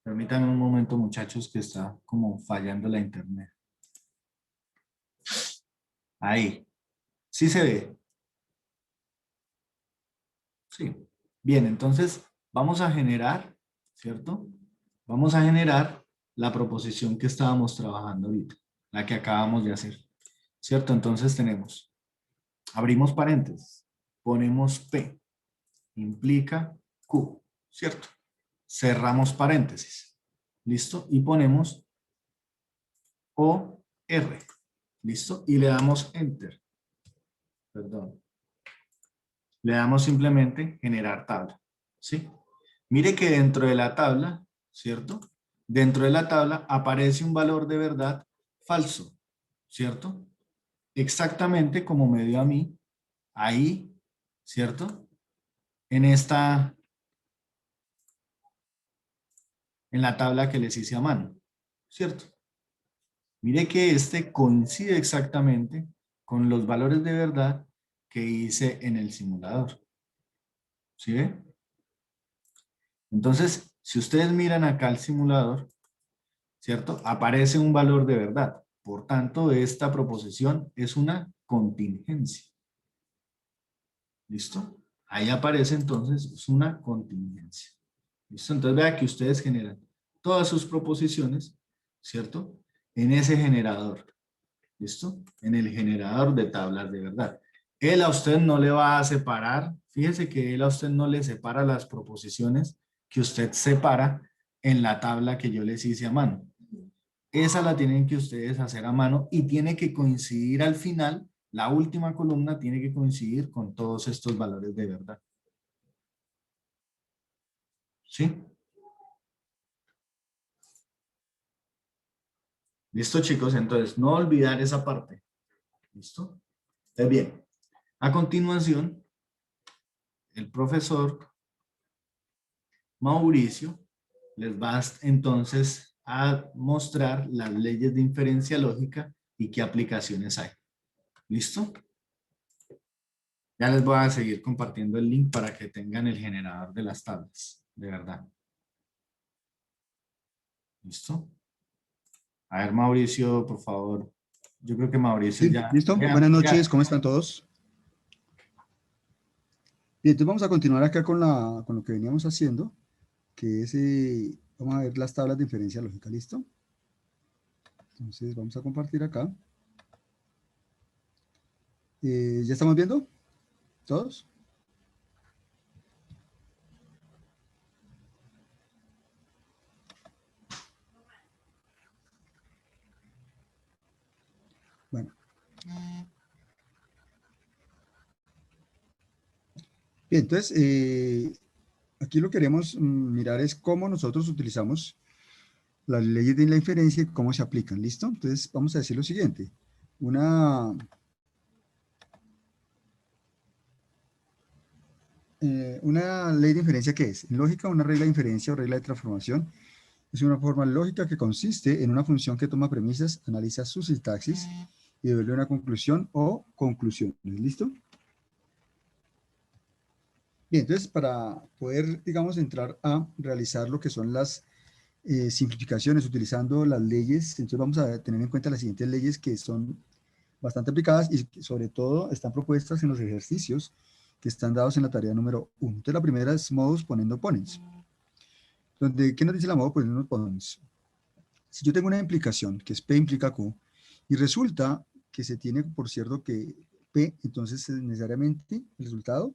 Permítanme un momento, muchachos, que está como fallando la internet. Ahí. ¿Sí se ve? Sí. Bien, entonces vamos a generar, ¿cierto? Vamos a generar la proposición que estábamos trabajando ahorita, la que acabamos de hacer, ¿cierto? Entonces tenemos, abrimos paréntesis, ponemos P, implica Q, ¿cierto? Cerramos paréntesis, ¿listo? Y ponemos O, R, ¿listo? Y le damos Enter, perdón. Le damos simplemente generar tabla, ¿sí? Mire que dentro de la tabla, ¿cierto? Dentro de la tabla aparece un valor de verdad falso, ¿cierto? Exactamente como me dio a mí, ahí, ¿cierto? En en la tabla que les hice a mano, ¿cierto? Mire que este coincide exactamente con los valores de verdad que hice en el simulador, ¿sí ve? Entonces, si ustedes miran acá el simulador, ¿cierto? Aparece un valor de verdad. Por tanto, esta proposición es una contingencia. ¿Listo? Ahí aparece entonces, es una contingencia. ¿Listo? Entonces vea que ustedes generan todas sus proposiciones, ¿cierto? En ese generador. ¿Listo? En el generador de tablas de verdad. Él a usted no le va a separar, fíjese que él a usted no le separa las proposiciones que usted separa en la tabla que yo les hice a mano. Esa la tienen que ustedes hacer a mano y tiene que coincidir al final, la última columna tiene que coincidir con todos estos valores de verdad. ¿Sí? ¿Listo, chicos? Entonces, no olvidar esa parte. ¿Listo? Bien. A continuación, el profesor Mauricio les va entonces a mostrar las leyes de inferencia lógica y qué aplicaciones hay. ¿Listo? Ya les voy a seguir compartiendo el link para que tengan el generador de las tablas, de verdad. ¿Listo? A ver, Mauricio, por favor. Yo creo que Mauricio Sí, ya... listo. Buenas noches, ¿cómo están todos? Bien, entonces vamos a continuar acá con lo que veníamos haciendo, que es, vamos a ver las tablas de inferencia lógica, ¿listo? Entonces vamos a compartir acá. ¿Ya estamos viendo? ¿Todos? Bueno, Bien, entonces, aquí lo que queremos mirar es cómo nosotros utilizamos las leyes de la inferencia y cómo se aplican, ¿listo? Entonces, vamos a decir lo siguiente. Una ley de inferencia, ¿qué es? En lógica, una regla de inferencia o regla de transformación es una forma lógica que consiste en una función que toma premisas, analiza su sintaxis y devuelve una conclusión o conclusiones. ¿Listo? Bien, entonces para poder, digamos, entrar a realizar lo que son las simplificaciones utilizando las leyes, entonces vamos a tener en cuenta las siguientes leyes que son bastante aplicadas y sobre todo están propuestas en los ejercicios que están dados en la tarea número 1. Entonces la primera es modus ponendo ponens. Donde, ¿qué nos dice la modus ponendo ponens? Si yo tengo una implicación que es P implica Q y resulta que se tiene por cierto que P, entonces necesariamente el resultado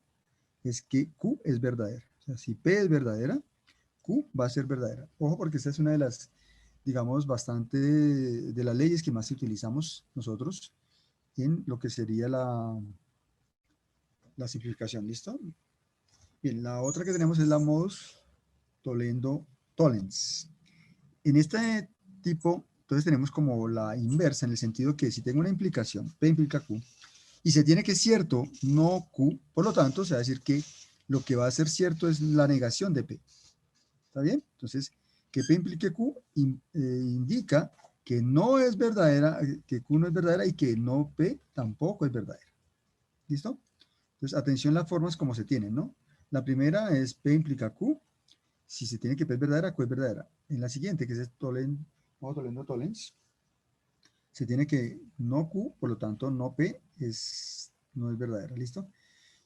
es que Q es verdadera. O sea, si P es verdadera, Q va a ser verdadera. Ojo porque esta es una de las, digamos, bastante de las leyes que más utilizamos nosotros en lo que sería la simplificación. ¿Listo? Bien, la otra que tenemos es la modus tollendo tollens. En este tipo, entonces tenemos como la inversa en el sentido que si tengo una implicación, P implica Q, y se tiene que es cierto, no Q, por lo tanto, se va a decir que lo que va a ser cierto es la negación de P. ¿Está bien? Entonces, que P implique Q indica que no es verdadera, que Q no es verdadera y que no P tampoco es verdadera. ¿Listo? Entonces, atención a las formas como se tienen, ¿no? La primera es P implica Q. Si se tiene que P es verdadera, Q es verdadera. En la siguiente, que es tollendo tollens, se tiene que no Q, por lo tanto no P no es verdadera. ¿Listo?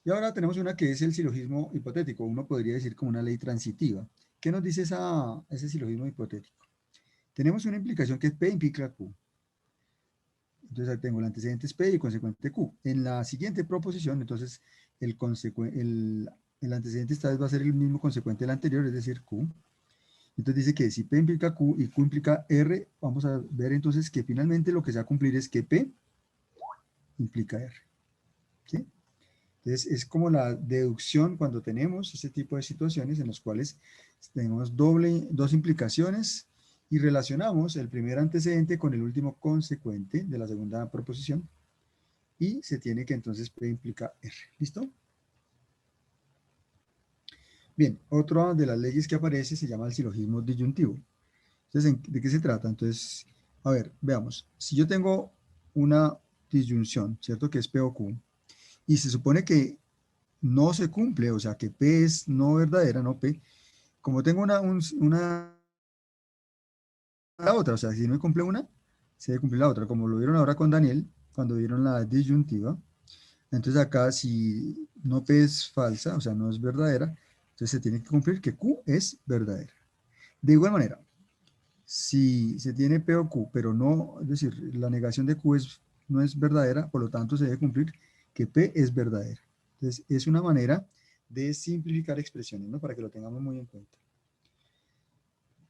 Y ahora tenemos una que es el silogismo hipotético. Uno podría decir como una ley transitiva. ¿Qué nos dice ese silogismo hipotético? Tenemos una implicación que es P implica Q. Entonces tengo el antecedente es P y el consecuente Q. En la siguiente proposición, entonces el antecedente esta vez va a ser el mismo consecuente del anterior, es decir, Q. Entonces dice que si P implica Q y Q implica R, vamos a ver entonces que finalmente lo que se va a cumplir es que P implica R. ¿Sí? Entonces es como la deducción cuando tenemos ese tipo de situaciones en las cuales tenemos dos implicaciones y relacionamos el primer antecedente con el último consecuente de la segunda proposición y se tiene que entonces P implica R. ¿Listo? Bien, otra de las leyes que aparece se llama el silogismo disyuntivo. Entonces, ¿de qué se trata? Entonces, a ver, veamos. Si yo tengo una disyunción, ¿cierto? Que es P o Q, y se supone que no se cumple, o sea, que P es no verdadera, no P, como tengo la otra, o sea, si no cumple una, se debe cumplir la otra, como lo vieron ahora con Daniel, cuando vieron la disyuntiva. Entonces acá, si no P es falsa, o sea, no es verdadera, entonces se tiene que cumplir que Q es verdadera. De igual manera, si se tiene P o Q, pero no, es decir, la negación de Q no es verdadera, por lo tanto se debe cumplir que P es verdadera. Entonces, es una manera de simplificar expresiones, ¿no? Para que lo tengamos muy en cuenta.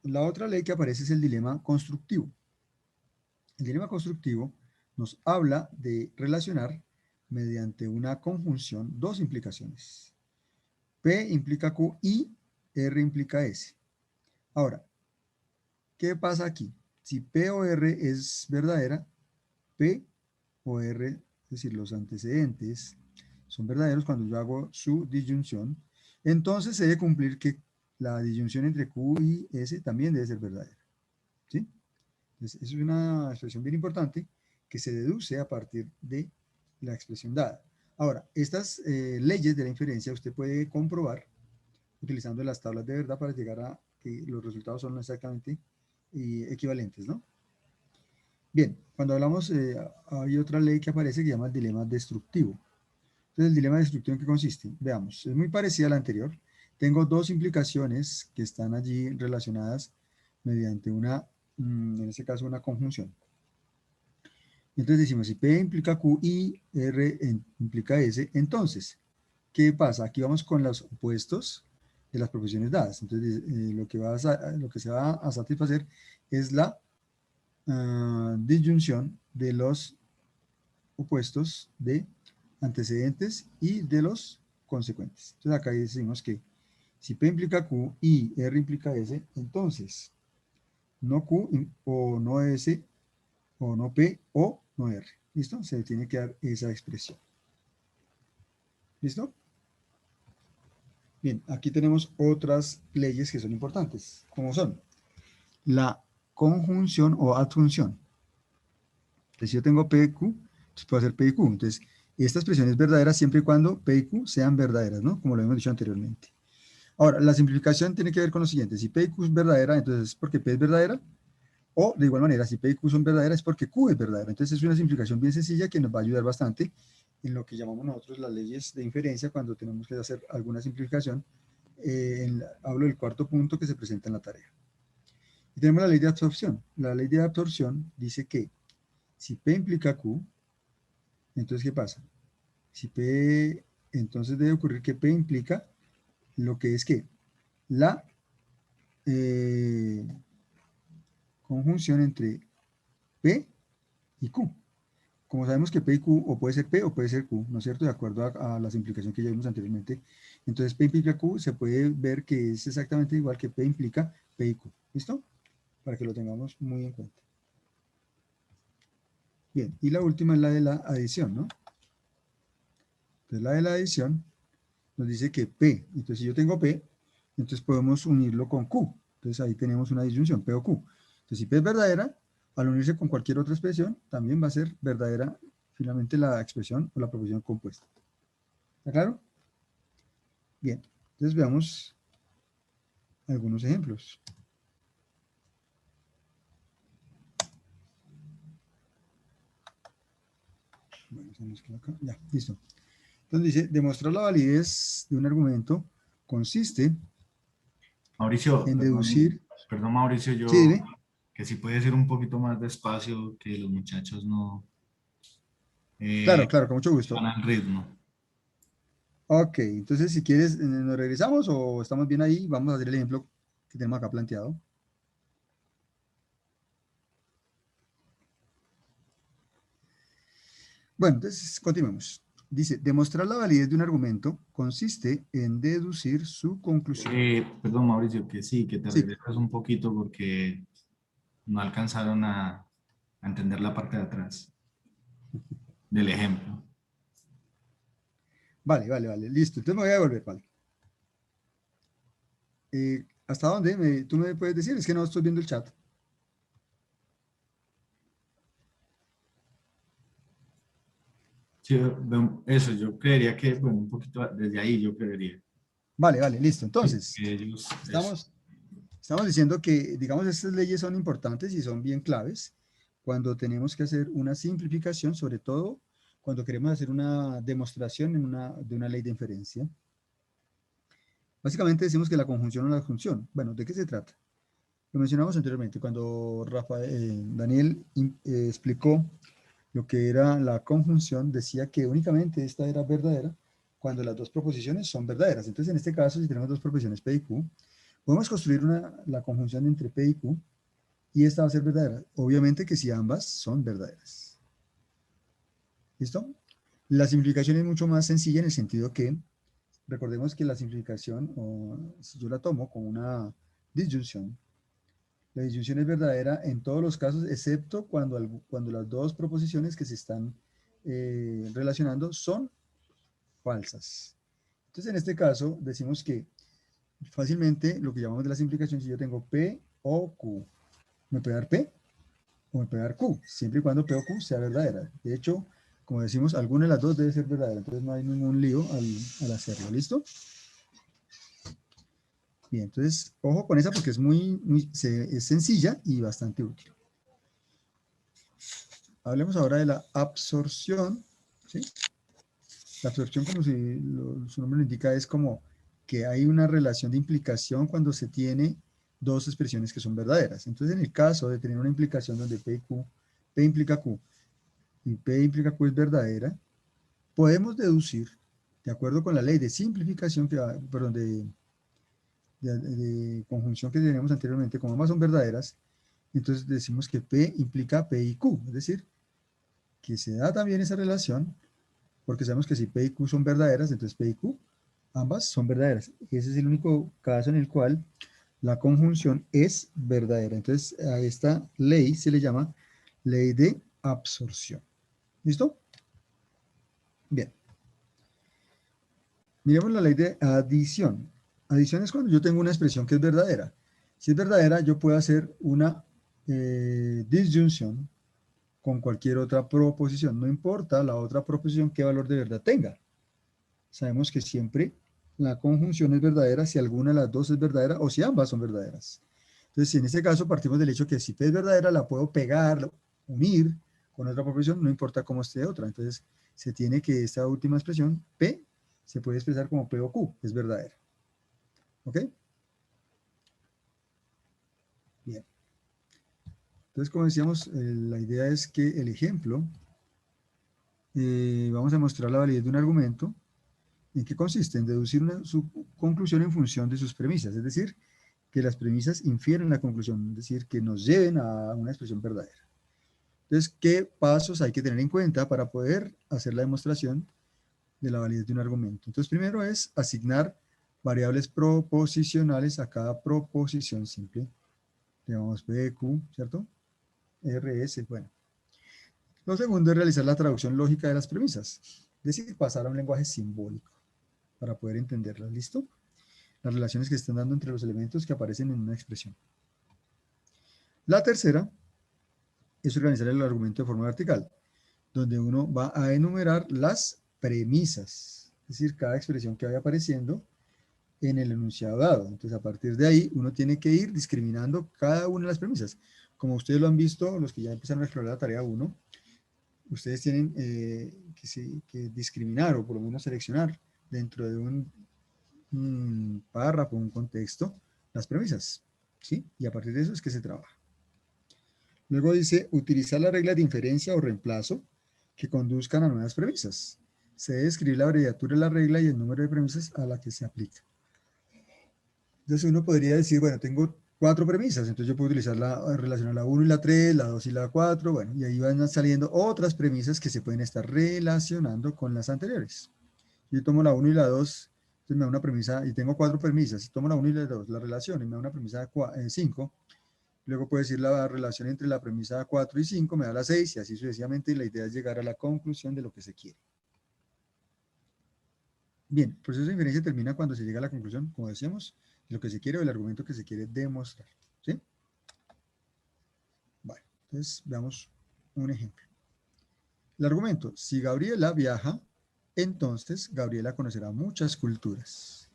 La otra ley que aparece es el dilema constructivo. El dilema constructivo nos habla de relacionar mediante una conjunción dos implicaciones. P implica Q y R implica S. Ahora, ¿qué pasa aquí? Si P o R es verdadera, P o R, es decir, los antecedentes, son verdaderos cuando yo hago su disyunción, entonces se debe cumplir que la disyunción entre Q y S también debe ser verdadera. ¿Sí? Entonces, eso es una expresión bien importante que se deduce a partir de la expresión dada. Ahora, estas leyes de la inferencia usted puede comprobar utilizando las tablas de verdad para llegar a que los resultados son exactamente equivalentes, ¿no? Bien, cuando hablamos, hay otra ley que aparece que se llama el dilema destructivo. Entonces, el dilema destructivo, ¿en qué consiste? Veamos, es muy parecida a la anterior. Tengo dos implicaciones que están allí relacionadas mediante en este caso, una conjunción. Entonces decimos, si P implica Q y R implica S, entonces, ¿qué pasa? Aquí vamos con los opuestos de las proposiciones dadas. Entonces, lo que se va a satisfacer es la disyunción de los opuestos de antecedentes y de los consecuentes. Entonces acá decimos que si P implica Q y R implica S, entonces no Q o no S o no P o no R. ¿Listo? Se tiene que dar esa expresión. ¿Listo? Bien, aquí tenemos otras leyes que son importantes, como son la conjunción o adjunción. Entonces, si yo tengo P y Q, entonces puedo hacer P y Q. Entonces, esta expresión es verdadera siempre y cuando P y Q sean verdaderas, ¿no? Como lo hemos dicho anteriormente. Ahora, la simplificación tiene que ver con lo siguiente. Si P y Q es verdadera, entonces es porque P es verdadera. O, de igual manera, si P y Q son verdaderas, es porque Q es verdadera. Entonces, es una simplificación bien sencilla que nos va a ayudar bastante en lo que llamamos nosotros las leyes de inferencia cuando tenemos que hacer alguna simplificación. Hablo del cuarto punto que se presenta en la tarea. Y tenemos la ley de absorción. La ley de absorción dice que si P implica Q, entonces, ¿qué pasa? Si P, entonces debe ocurrir que P implica lo que es que la conjunción entre P y Q. Como sabemos que P y Q o puede ser P o puede ser Q, ¿no es cierto? De acuerdo a la simplificación que ya vimos anteriormente. Entonces P implica Q, se puede ver que es exactamente igual que P implica P y Q. ¿Listo? Para que lo tengamos muy en cuenta. Bien, y la última es la de la adición, ¿no? Entonces la de la adición nos dice que P, entonces si yo tengo P, entonces podemos unirlo con Q. Entonces ahí tenemos una disyunción, P o Q. Entonces si P es verdadera, al unirse con cualquier otra expresión, también va a ser verdadera finalmente la expresión o la proposición compuesta. ¿Está claro? Bien, entonces veamos algunos ejemplos. Bueno, se nos quedó acá. Ya, listo. Entonces dice, demostrar la validez de un argumento consiste Mauricio, en deducir... perdón Mauricio, Sí, yo dime. que si puede ser un poquito más despacio, que los muchachos no Claro, claro, con mucho gusto. van al ritmo. Ok, entonces si quieres, ¿nos regresamos o estamos bien ahí? Vamos a hacer el ejemplo que tenemos acá planteado. Bueno, entonces continuemos. Dice, demostrar la validez de un argumento consiste en deducir su conclusión. Perdón Mauricio, que sí, que te Sí, regresas un poquito porque no alcanzaron a entender la parte de atrás del ejemplo. vale, vale, vale, listo. Entonces me voy a devolver, vale. ¿Hasta dónde? ¿Tú me puedes decir? Es que no estoy viendo el chat. Sí, eso, yo creería que, bueno, un poquito desde ahí yo creería. Vale, vale, listo. Sí, Entonces, que ellos, eso. estamos, estamos diciendo que, digamos, estas leyes son importantes y son bien claves cuando tenemos que hacer una simplificación, sobre todo cuando queremos hacer una demostración de una ley de inferencia. Básicamente decimos que la conjunción o la adjunción. Bueno, ¿de qué se trata? Lo mencionamos anteriormente, cuando Daniel explicó lo que era la conjunción, decía que únicamente esta era verdadera cuando las dos proposiciones son verdaderas. Entonces, en este caso, si tenemos dos proposiciones P y Q, podemos construir la conjunción entre P y Q y esta va a ser verdadera. Obviamente que si ambas son verdaderas. ¿Listo? La simplificación es mucho más sencilla en el sentido que, recordemos que la simplificación, o si yo la tomo como una disyunción, la disyunción es verdadera en todos los casos, excepto cuando las dos proposiciones que se están relacionando son falsas. Entonces, en este caso, decimos que fácilmente lo que llamamos de la simplificación, si yo tengo P o Q, me puede dar P o me puede dar Q, siempre y cuando P o Q sea verdadera. De hecho, como decimos, alguna de las dos debe ser verdadera, entonces no hay ningún lío al hacerlo. ¿Listo? Bien, entonces, ojo con esa porque es es sencilla y bastante útil. Hablemos ahora de la absorción, ¿sí? La absorción, como su nombre lo indica, es como que hay una relación de implicación cuando se tiene dos expresiones que son verdaderas. Entonces, en el caso de tener una implicación donde P y Q, P implica Q y P implica Q es verdadera, podemos deducir, de acuerdo con la ley de simplificación, perdón, de conjunción que teníamos anteriormente, como ambas son verdaderas, entonces decimos que P implica P y Q, es decir, que se da también esa relación, porque sabemos que si P y Q son verdaderas, entonces P y Q Ambas son verdaderas. Ese es el único caso en el cual la conjunción es verdadera. Entonces, a esta ley se le llama ley de absorción. ¿Listo? Bien. Miremos la ley de adición. Adición es cuando yo tengo una expresión que es verdadera. Si es verdadera, yo puedo hacer una disyunción con cualquier otra proposición. No importa la otra proposición qué valor de verdad tenga. Sabemos que siempre la conjunción es verdadera si alguna de las dos es verdadera o si ambas son verdaderas. Entonces, si en este caso partimos del hecho que si P es verdadera, la puedo pegar, unir con otra proposición, no importa cómo esté otra. Entonces, se tiene que esta última expresión, P, se puede expresar como P o Q, es verdadera. ¿Ok? Bien. Entonces, como decíamos, la idea es que el ejemplo, vamos a mostrar la validez de un argumento. ¿En qué consiste? En deducir su conclusión en función de sus premisas, es decir, que las premisas infieren la conclusión, es decir, que nos lleven a una expresión verdadera. Entonces, ¿qué pasos hay que tener en cuenta para poder hacer la demostración de la validez de un argumento? Entonces, primero es asignar variables proposicionales a cada proposición simple. Llamamos PQ, ¿cierto? RS, bueno. Lo segundo es realizar la traducción lógica de las premisas, es decir, pasar a un lenguaje simbólico para poder entenderlas. ¿Listo? Las relaciones que están dando entre los elementos que aparecen en una expresión. La tercera es organizar el argumento de forma vertical, donde uno va a enumerar las premisas, es decir, cada expresión que vaya apareciendo en el enunciado dado. Entonces, a partir de ahí, uno tiene que ir discriminando cada una de las premisas. Como ustedes lo han visto, los que ya empezaron a explorar la tarea 1, ustedes tienen que discriminar o por lo menos seleccionar dentro de un párrafo, un contexto, las premisas, ¿sí? Y a partir de eso es que se trabaja. Luego dice, utilizar las reglas de inferencia o reemplazo que conduzcan a nuevas premisas. Se debe escribir la abreviatura de la regla y el número de premisas a la que se aplica. Entonces uno podría decir, bueno, tengo 4 premisas, entonces yo puedo utilizar la relación a la 1 y la 3, la 2 y la 4, bueno, y ahí van saliendo otras premisas que se pueden estar relacionando con las anteriores. Yo tomo la 1 y la 2, entonces me da una premisa, y tengo 4 premisas, si tomo la 1 y la 2, la relación, y me da una premisa 5, luego puedo decir la relación entre la premisa 4 y 5, me da la 6, y así sucesivamente, y la idea es llegar a la conclusión de lo que se quiere. Bien, el proceso de inferencia termina cuando se llega a la conclusión, como decíamos, de lo que se quiere o el argumento que se quiere demostrar. ¿Sí? Bueno, entonces veamos un ejemplo. El argumento, si Gabriela viaja, entonces Gabriela conocerá muchas culturas.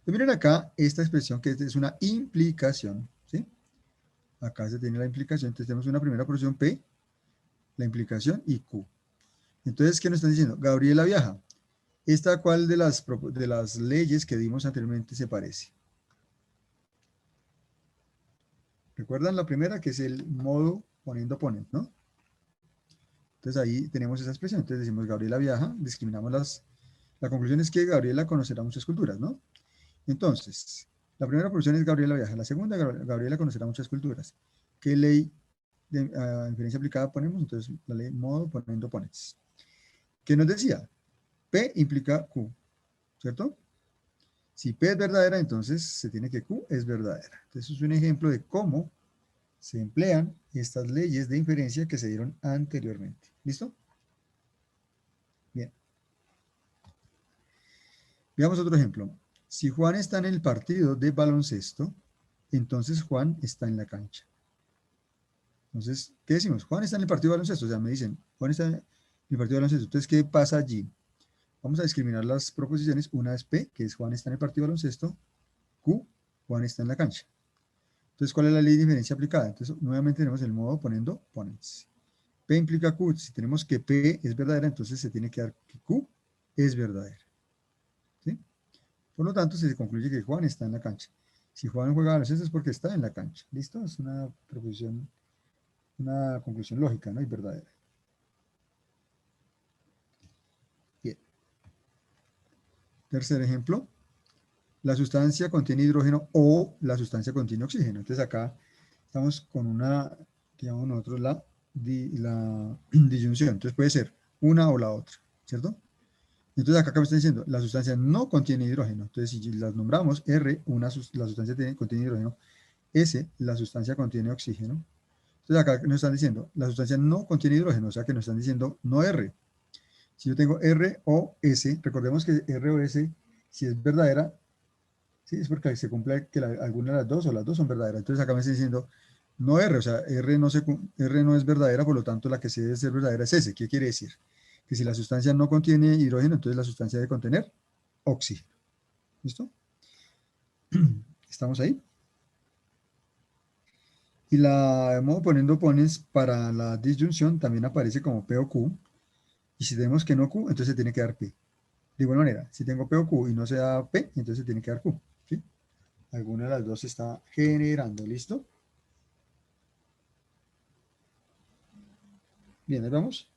Y miren acá esta expresión que es una implicación, ¿sí? Acá se tiene la implicación, entonces tenemos una primera posición P, la implicación y Q. Entonces, ¿qué nos están diciendo? Gabriela viaja. ¿Esta cuál de las leyes que dimos anteriormente se parece? ¿Recuerdan la primera que es el modo poniendo ponent, ¿no? Entonces ahí tenemos esa expresión. Entonces decimos Gabriela viaja, discriminamos la conclusión es que Gabriela conocerá muchas culturas, ¿no? Entonces, la primera posición es Gabriela viaja. La segunda, Gabriela conocerá muchas culturas. ¿Qué ley de inferencia aplicada ponemos? Entonces, la ley modo poniendo ponents. ¿Qué nos decía? P implica Q, ¿cierto? Si P es verdadera, entonces se tiene que Q es verdadera. Entonces, es un ejemplo de cómo se emplean estas leyes de inferencia que se dieron anteriormente. ¿Listo? Bien. Veamos otro ejemplo. Si Juan está en el partido de baloncesto, entonces Juan está en la cancha. Entonces, ¿qué decimos? Juan está en el partido de baloncesto. O sea, me dicen, Juan está en el partido de baloncesto. Entonces, ¿qué pasa allí? Vamos a discriminar las proposiciones. Una es P, que es Juan está en el partido de baloncesto. Q, Juan está en la cancha. Entonces, ¿cuál es la ley de inferencia aplicada? Entonces, nuevamente tenemos el modo poniendo ponents. P implica Q. Si tenemos que P es verdadera, entonces se tiene que dar que Q es verdadera. ¿Sí? Por lo tanto, se concluye que Juan está en la cancha. Si Juan juega baloncesto es porque está en la cancha. ¿Listo? Es una proposición, una conclusión lógica, ¿no? Y verdadera. Bien. Tercer ejemplo. La sustancia contiene hidrógeno o la sustancia contiene oxígeno. Entonces acá estamos con una, digamos nosotros, la disyunción. Entonces puede ser una o la otra, ¿cierto? Entonces acá me están diciendo, la sustancia no contiene hidrógeno. Entonces si las nombramos, R, la sustancia contiene hidrógeno, S, la sustancia contiene oxígeno. Entonces acá nos están diciendo, la sustancia no contiene hidrógeno, o sea que nos están diciendo no R. Si yo tengo R o S, recordemos que R o S, si es verdadera, sí, es porque se cumple que alguna de las dos o las dos son verdaderas. Entonces acá me están diciendo no R, o sea, R no es verdadera, por lo tanto la que sí debe ser verdadera es S. ¿Qué quiere decir? Que si la sustancia no contiene hidrógeno, entonces la sustancia debe contener oxígeno. ¿Listo? ¿Estamos ahí? Y la modo poniendo pones para la disyunción también aparece como P o Q. Y si tenemos que no Q, entonces se tiene que dar P. De igual manera, si tengo P o Q y no se da P, entonces se tiene que dar Q. ¿Sí? Alguna de las dos se está generando. ¿Listo? Bien, ahí vamos.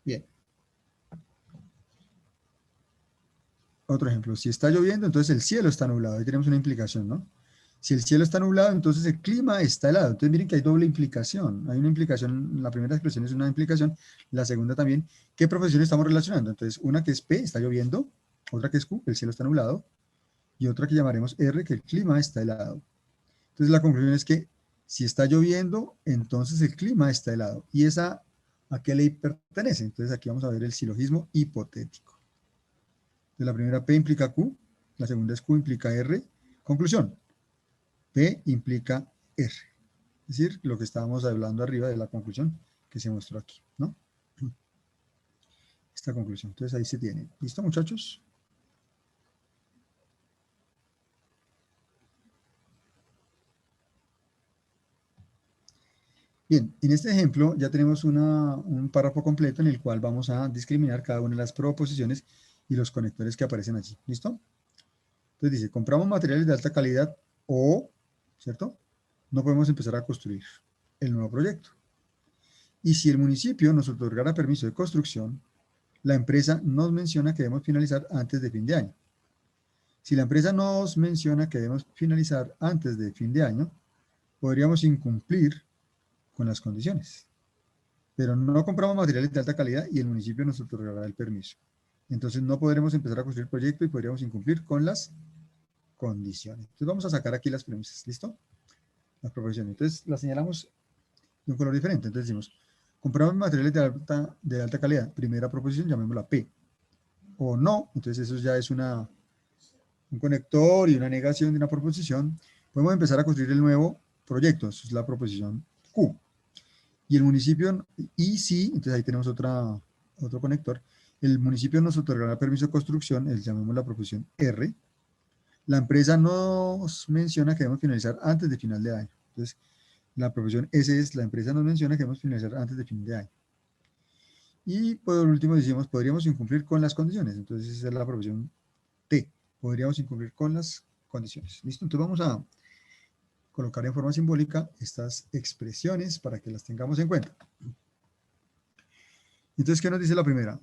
Bien. Otro ejemplo. Si está lloviendo, entonces el cielo está nublado. Ahí tenemos una implicación, ¿no? Si el cielo está nublado, entonces el clima está helado. Entonces miren que hay doble implicación. Hay una implicación, la primera expresión es una implicación, la segunda también. ¿Qué profesión estamos relacionando? Entonces, una que es P, está lloviendo, otra que es Q, el cielo está nublado, y otra que llamaremos R, que el clima está helado. Entonces la conclusión es que si está lloviendo, entonces el clima está helado. ¿Y esa a qué ley pertenece? Entonces aquí vamos a ver el silogismo hipotético. Entonces la primera P implica Q, la segunda es Q implica R. Conclusión, P implica R. Es decir, lo que estábamos hablando arriba de la conclusión que se mostró aquí, ¿no? Esta conclusión. Entonces ahí se tiene. ¿Listo, muchachos? Bien, en este ejemplo ya tenemos un párrafo completo en el cual vamos a discriminar cada una de las proposiciones y los conectores que aparecen allí. ¿Listo? Entonces dice, compramos materiales de alta calidad o, ¿cierto? No podemos empezar a construir el nuevo proyecto. Y si el municipio nos otorgara permiso de construcción, la empresa nos menciona que debemos finalizar antes de fin de año. Si la empresa nos menciona que debemos finalizar antes de fin de año, podríamos incumplir con las condiciones. Pero no compramos materiales de alta calidad y el municipio nos otorgará el permiso. Entonces no podremos empezar a construir el proyecto y podríamos incumplir con las condiciones. Entonces vamos a sacar aquí las premisas, ¿listo? Las proposiciones. Entonces las señalamos de un color diferente. Entonces decimos, compramos materiales de alta calidad. Primera proposición, llamémosla P. O no, entonces eso ya es un conector y una negación de una proposición. Podemos empezar a construir el nuevo proyecto. Eso es la proposición Q. Y el municipio, y sí, entonces ahí tenemos otro conector. El municipio nos otorgará permiso de construcción, llamemos la proposición R. La empresa nos menciona que debemos finalizar antes de final de año. Entonces, la proposición S es, la empresa nos menciona que debemos finalizar antes de fin de año. Y por último decimos, podríamos incumplir con las condiciones. Entonces, esa es la proposición T. Podríamos incumplir con las condiciones. ¿Listo? Entonces vamos a colocar en forma simbólica estas expresiones para que las tengamos en cuenta. Entonces, ¿qué nos dice la primera?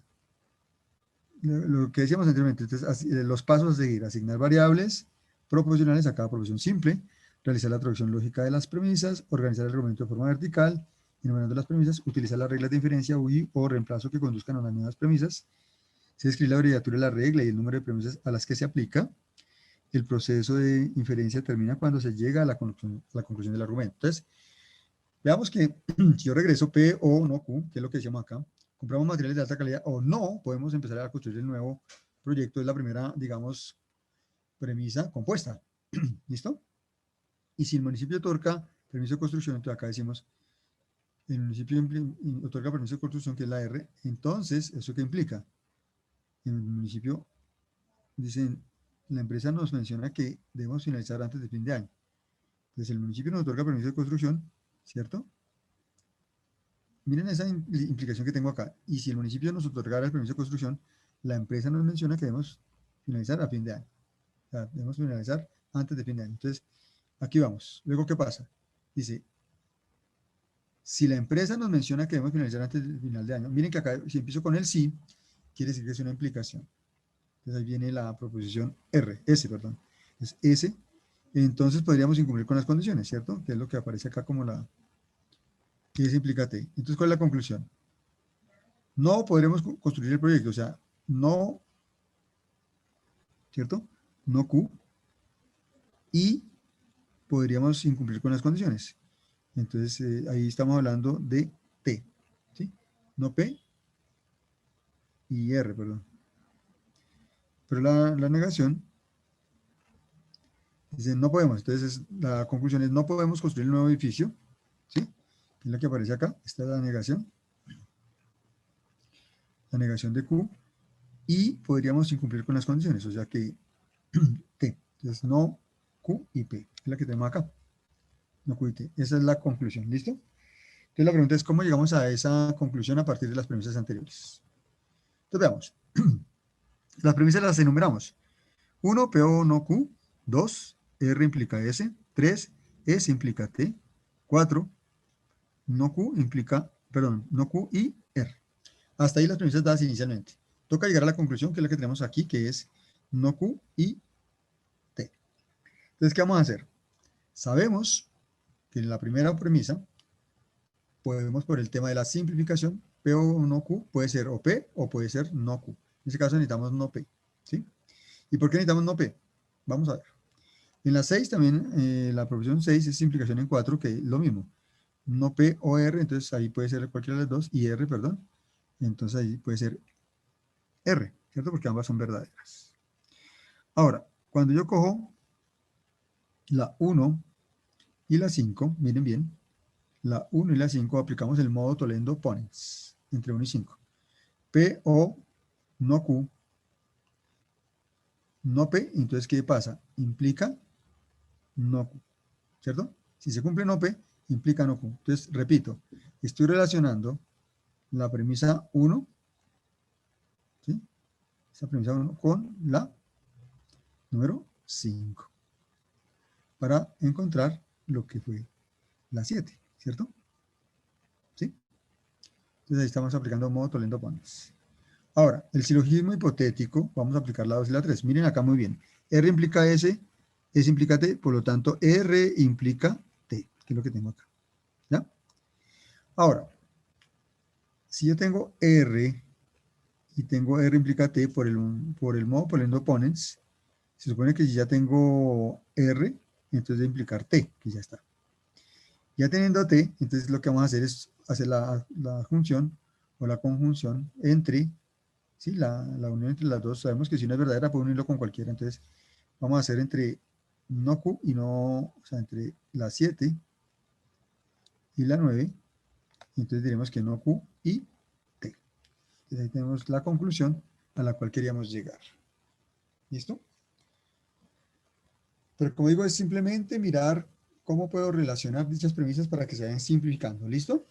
Lo que decíamos anteriormente, entonces, los pasos a seguir, asignar variables proposicionales a cada proposición simple, realizar la traducción lógica de las premisas, organizar el argumento de forma vertical, enumerando las premisas, utilizar las reglas de inferencia o reemplazo que conduzcan a las nuevas premisas, se describe la abreviatura de la regla y el número de premisas a las que se aplica, el proceso de inferencia termina cuando se llega a la conclusión del argumento. Entonces, veamos que si yo regreso P o no Q, que es lo que decíamos acá, compramos materiales de alta calidad o no, podemos empezar a construir el nuevo proyecto. Es la primera, digamos, premisa compuesta. ¿Listo? Y si el municipio otorga permiso de construcción, entonces acá decimos, el municipio otorga permiso de construcción, que es la R, entonces, ¿eso qué implica? En el municipio, dicen, la empresa nos menciona que debemos finalizar antes de fin de año. Entonces, el municipio nos otorga permiso de construcción, ¿cierto? Miren esa implicación que tengo acá. Y si el municipio nos otorgara el permiso de construcción, la empresa nos menciona que debemos finalizar a fin de año. O sea, debemos finalizar antes de fin de año. Entonces, aquí vamos. Luego, ¿qué pasa? Dice, si la empresa nos menciona que debemos finalizar antes del final de año, miren que acá, si empiezo con el sí, quiere decir que es una implicación. Entonces ahí viene la proposición S, perdón. Es S, entonces podríamos incumplir con las condiciones, ¿cierto? Que es lo que aparece acá como la, que es implica T. Entonces, ¿cuál es la conclusión? No podremos construir el proyecto, o sea, no, ¿cierto? No Q, y podríamos incumplir con las condiciones. Entonces, ahí estamos hablando de T, ¿sí? No P y R, perdón. Pero la negación dice no podemos. Entonces, la conclusión es no podemos construir un nuevo edificio, ¿sí? Es la que aparece acá. Esta es la negación de Q, y podríamos incumplir con las condiciones, o sea que T. Entonces, no Q y P, es la que tenemos acá. No Q y T. Esa es la conclusión, ¿listo? Entonces, la pregunta es cómo llegamos a esa conclusión a partir de las premisas anteriores. Entonces, veamos. Las premisas las enumeramos. 1, P o no Q. 2, R implica S. 3, S implica T. 4, no Q implica, perdón, no Q y R. Hasta ahí las premisas dadas inicialmente. Toca llegar a la conclusión, que es la que tenemos aquí, que es no Q y T. Entonces, ¿qué vamos a hacer? Sabemos que en la primera premisa podemos, por el tema de la simplificación, P o no Q puede ser o P o puede ser no Q. En este caso necesitamos no P, ¿sí? ¿Y por qué necesitamos no P? Vamos a ver. En la 6 también, la proposición 6 es simplificación en 4, que es lo mismo. No P o R, entonces ahí puede ser cualquiera de las dos, y R, perdón. Entonces ahí puede ser R, ¿cierto? Porque ambas son verdaderas. Ahora, cuando yo cojo la 1 y la 5, miren bien, la 1 y la 5 aplicamos el modo Toledo Ponens, entre 1 y 5. P o no Q, no P, entonces ¿qué pasa? Implica no Q, ¿cierto? Si se cumple no P, implica no Q. Entonces, repito, estoy relacionando la premisa 1, ¿sí? Esa premisa 1 con la número 5, para encontrar lo que fue la 7, ¿cierto? ¿Sí? Entonces ahí estamos aplicando modo Toledo Ponens. Ahora, el silogismo hipotético, vamos a aplicar la 2 y la 3. Miren acá muy bien. R implica S, S implica T, por lo tanto R implica T, que es lo que tengo acá. ¿Ya? Ahora, si yo tengo R y tengo R implica T por el modo Toledo Ponens, se supone que si ya tengo R, entonces debe implicar T, que ya está. Ya teniendo T, entonces lo que vamos a hacer es hacer la función o la conjunción entre, ¿sí? La unión entre las dos. Sabemos que si no es verdadera, puedo unirlo con cualquiera. Entonces, vamos a hacer entre no Q y no, o sea, entre la 7 y la 9. Entonces diremos que no Q y T. Entonces ahí tenemos la conclusión a la cual queríamos llegar. ¿Listo? Pero como digo, es simplemente mirar cómo puedo relacionar dichas premisas para que se vayan simplificando. ¿Listo?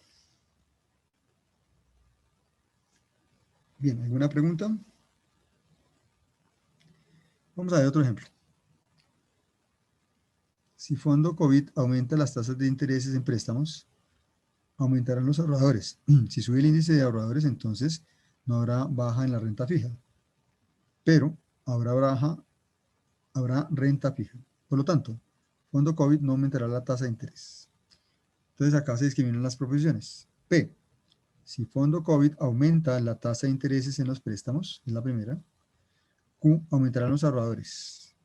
Bien, ¿alguna pregunta? Vamos a ver otro ejemplo. Si fondo COVID aumenta las tasas de intereses en préstamos, aumentarán los ahorradores. Si sube el índice de ahorradores, entonces no habrá baja en la renta fija, pero habrá renta fija. Por lo tanto, fondo COVID no aumentará la tasa de interés. Entonces acá se discriminan las proposiciones. P, si fondo COVID aumenta la tasa de intereses en los préstamos, es la primera. Q, aumentarán los ahorradores.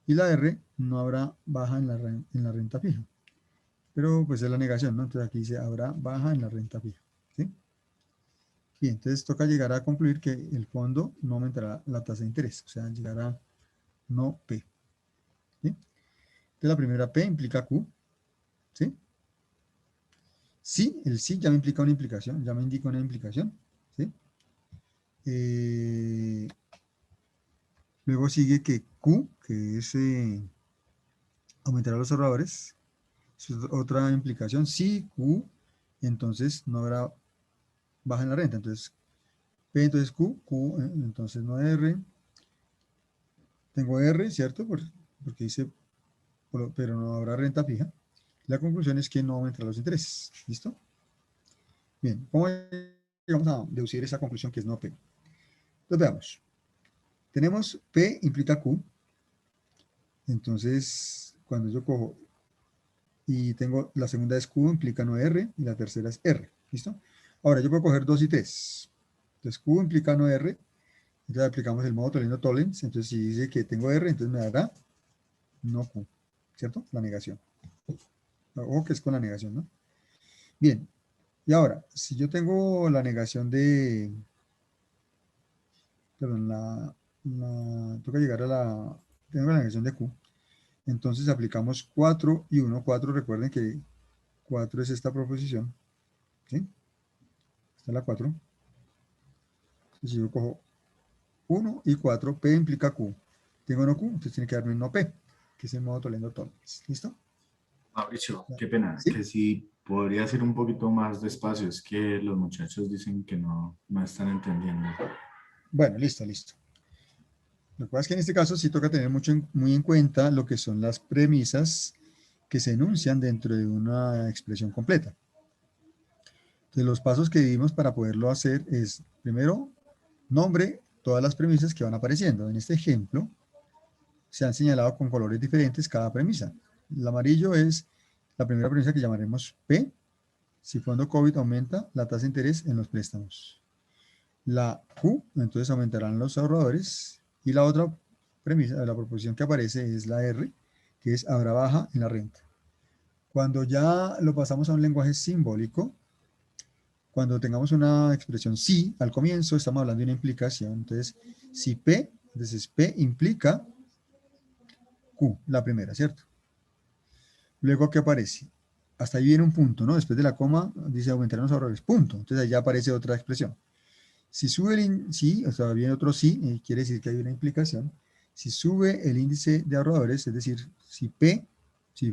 Y la R, no habrá baja en la renta fija. Pero pues es la negación, ¿no? Entonces aquí dice, habrá baja en la renta fija, ¿sí? Y entonces toca llegar a concluir que el fondo no aumentará la tasa de interés, o sea, llegará no P, ¿sí? Entonces la primera P implica Q, ¿sí? Sí, el sí ya me implica una implicación, ya me indica una implicación, ¿sí? Eh, luego sigue que Q, que es aumentará los ahorradores, es otra implicación. Sí, Q, entonces no habrá baja en la renta, entonces P, entonces Q, Q, entonces no R. Tengo R, ¿cierto? Porque dice, pero no habrá renta fija. La conclusión es que no aumentará los intereses. ¿Listo? Bien, ¿cómo vamos a deducir esa conclusión que es no P? Entonces veamos. Tenemos P implica Q. Entonces, cuando yo cojo y tengo la segunda es Q, implica no R, y la tercera es R. ¿Listo? Ahora yo puedo coger 2 y 3. Entonces Q implica no R, entonces aplicamos el modo Toledo-Tollens. Entonces si dice que tengo R, entonces me dará no Q, ¿cierto? La negación. O que es con la negación, ¿no? Bien, y ahora, si yo tengo la negación de, perdón, toca llegar a tengo la negación de Q, entonces aplicamos 4 y 1. 4, recuerden que 4 es esta proposición, ¿sí? Esta es la 4. Entonces si yo cojo 1 y 4, P implica Q. Tengo no Q, entonces tiene que darme un no P, que es el modo Toledo-Tollens. ¿Listo? Mauricio, qué pena, ¿Sí? que si podría ser un poquito más despacio, es que los muchachos dicen que no están entendiendo. Bueno, listo, listo. Lo que pasa es que en este caso sí toca tener muy en cuenta lo que son las premisas que se enuncian dentro de una expresión completa. Entonces, los pasos que vimos para poderlo hacer es, primero, nombre todas las premisas que van apareciendo. En este ejemplo, se han señalado con colores diferentes cada premisa. El amarillo es la primera premisa que llamaremos P. Si fondo COVID aumenta la tasa de interés en los préstamos. La Q, entonces aumentarán los ahorradores. Y la otra premisa, la proposición que aparece es la R, que es habrá baja en la renta. Cuando ya lo pasamos a un lenguaje simbólico, cuando tengamos una expresión sí al comienzo, estamos hablando de una implicación. Entonces, si P, entonces P implica Q, la primera, ¿cierto? Luego, ¿qué aparece? Hasta ahí viene un punto, ¿no? Después de la coma, dice aumentarán los ahorradores, punto. Entonces, ahí ya aparece otra expresión. Si sube sí, o sea, viene otro sí, quiere decir que hay una implicación. Si sube el índice de ahorradores, es decir, si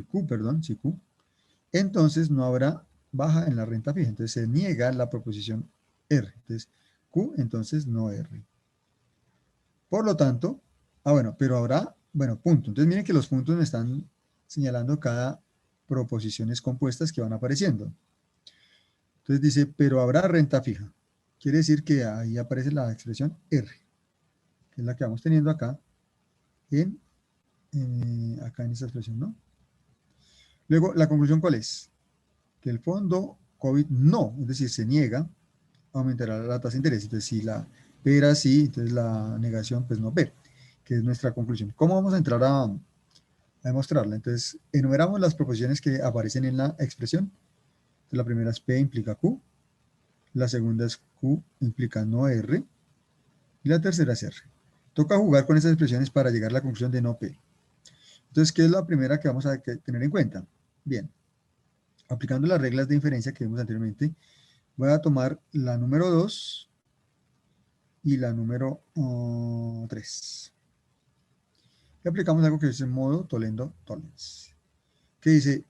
Q, perdón, si Q, entonces no habrá baja en la renta fija. Entonces se niega la proposición R. Entonces Q, entonces no R. Por lo tanto, bueno, pero habrá, bueno, punto. Entonces miren que los puntos me están señalando cada proposiciones compuestas que van apareciendo. Entonces dice, pero habrá renta fija. Quiere decir que ahí aparece la expresión R, que es la que vamos teniendo acá acá en esta expresión, ¿no? Luego, ¿la conclusión cuál es? Que el fondo COVID no, es decir, se niega, aumentará la tasa de interés. Entonces, si la P era sí, entonces la negación, pues no P, que es nuestra conclusión. ¿Cómo vamos a entrar a demostrarla? Entonces, enumeramos las proposiciones que aparecen en la expresión. Entonces, la primera es P implica Q, la segunda es Q implica no R, y la tercera es R. Toca jugar con esas expresiones para llegar a la conclusión de no P. Entonces, ¿qué es la primera que vamos a tener en cuenta? Bien, aplicando las reglas de inferencia que vimos anteriormente, voy a tomar la número 2 y la número 3. Y aplicamos algo que es el modo Toledo-Tollens, que dice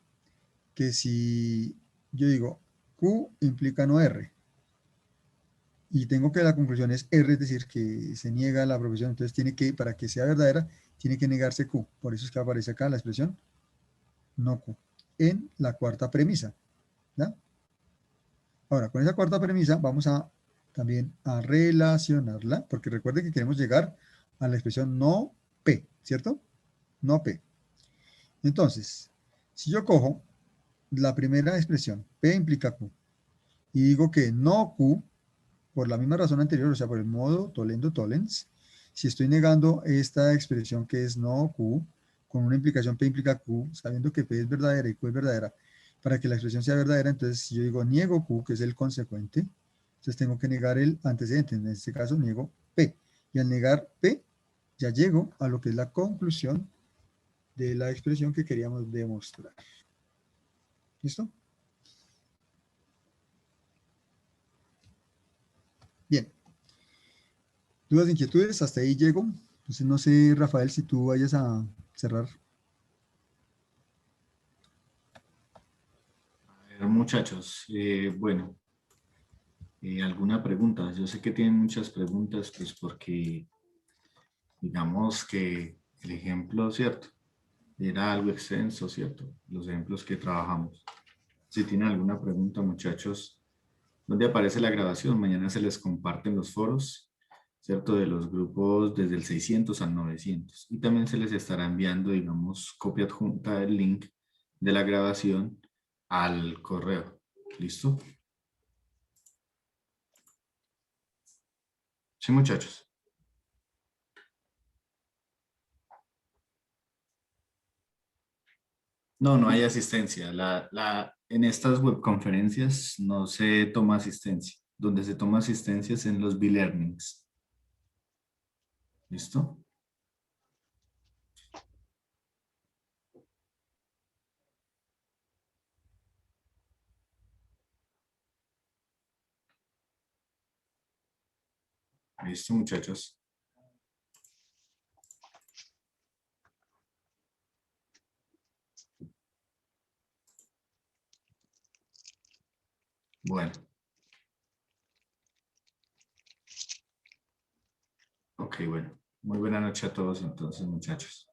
que si yo digo Q implica no R, y tengo que la conclusión es R, es decir, que se niega la proposición, entonces tiene que, para que sea verdadera, tiene que negarse Q. Por eso es que aparece acá la expresión no Q, en la cuarta premisa. ¿Ya? Ahora, con esa cuarta premisa vamos a también a relacionarla, porque recuerden que queremos llegar a la expresión no P, ¿cierto? No P. Entonces, si yo cojo la primera expresión, P implica Q, y digo que no Q, por la misma razón anterior, o sea, por el modo Toledo-Tollens, si estoy negando esta expresión que es no Q, con una implicación P implica Q, sabiendo que P es verdadera y Q es verdadera, para que la expresión sea verdadera, entonces si yo digo niego Q, que es el consecuente, entonces tengo que negar el antecedente, en este caso niego P. Y al negar P, ya llego a lo que es la conclusión de la expresión que queríamos demostrar. ¿Listo? Bien. ¿Dudas, inquietudes? Hasta ahí llego. Entonces no sé, Rafael, si tú vayas a cerrar. A ver, muchachos, bueno, ¿alguna pregunta? Yo sé que tienen muchas preguntas, pues porque digamos que el ejemplo, ¿cierto? Era algo extenso, ¿cierto? Los ejemplos que trabajamos. Si tienen alguna pregunta, muchachos, ¿dónde aparece la grabación? Mañana se les comparten los foros. ¿cierto? De los grupos desde el 600 al 900. Y también se les estará enviando, digamos, copia adjunta del link de la grabación al correo. ¿Listo? Sí, muchachos. No, no hay asistencia. En estas webconferencias no se toma asistencia. Donde se toma asistencia es en los B-Learnings. ¿Listo? ¿Listo, muchachos? Bueno. Ok, bueno. Muy buena noche a todos entonces, muchachos.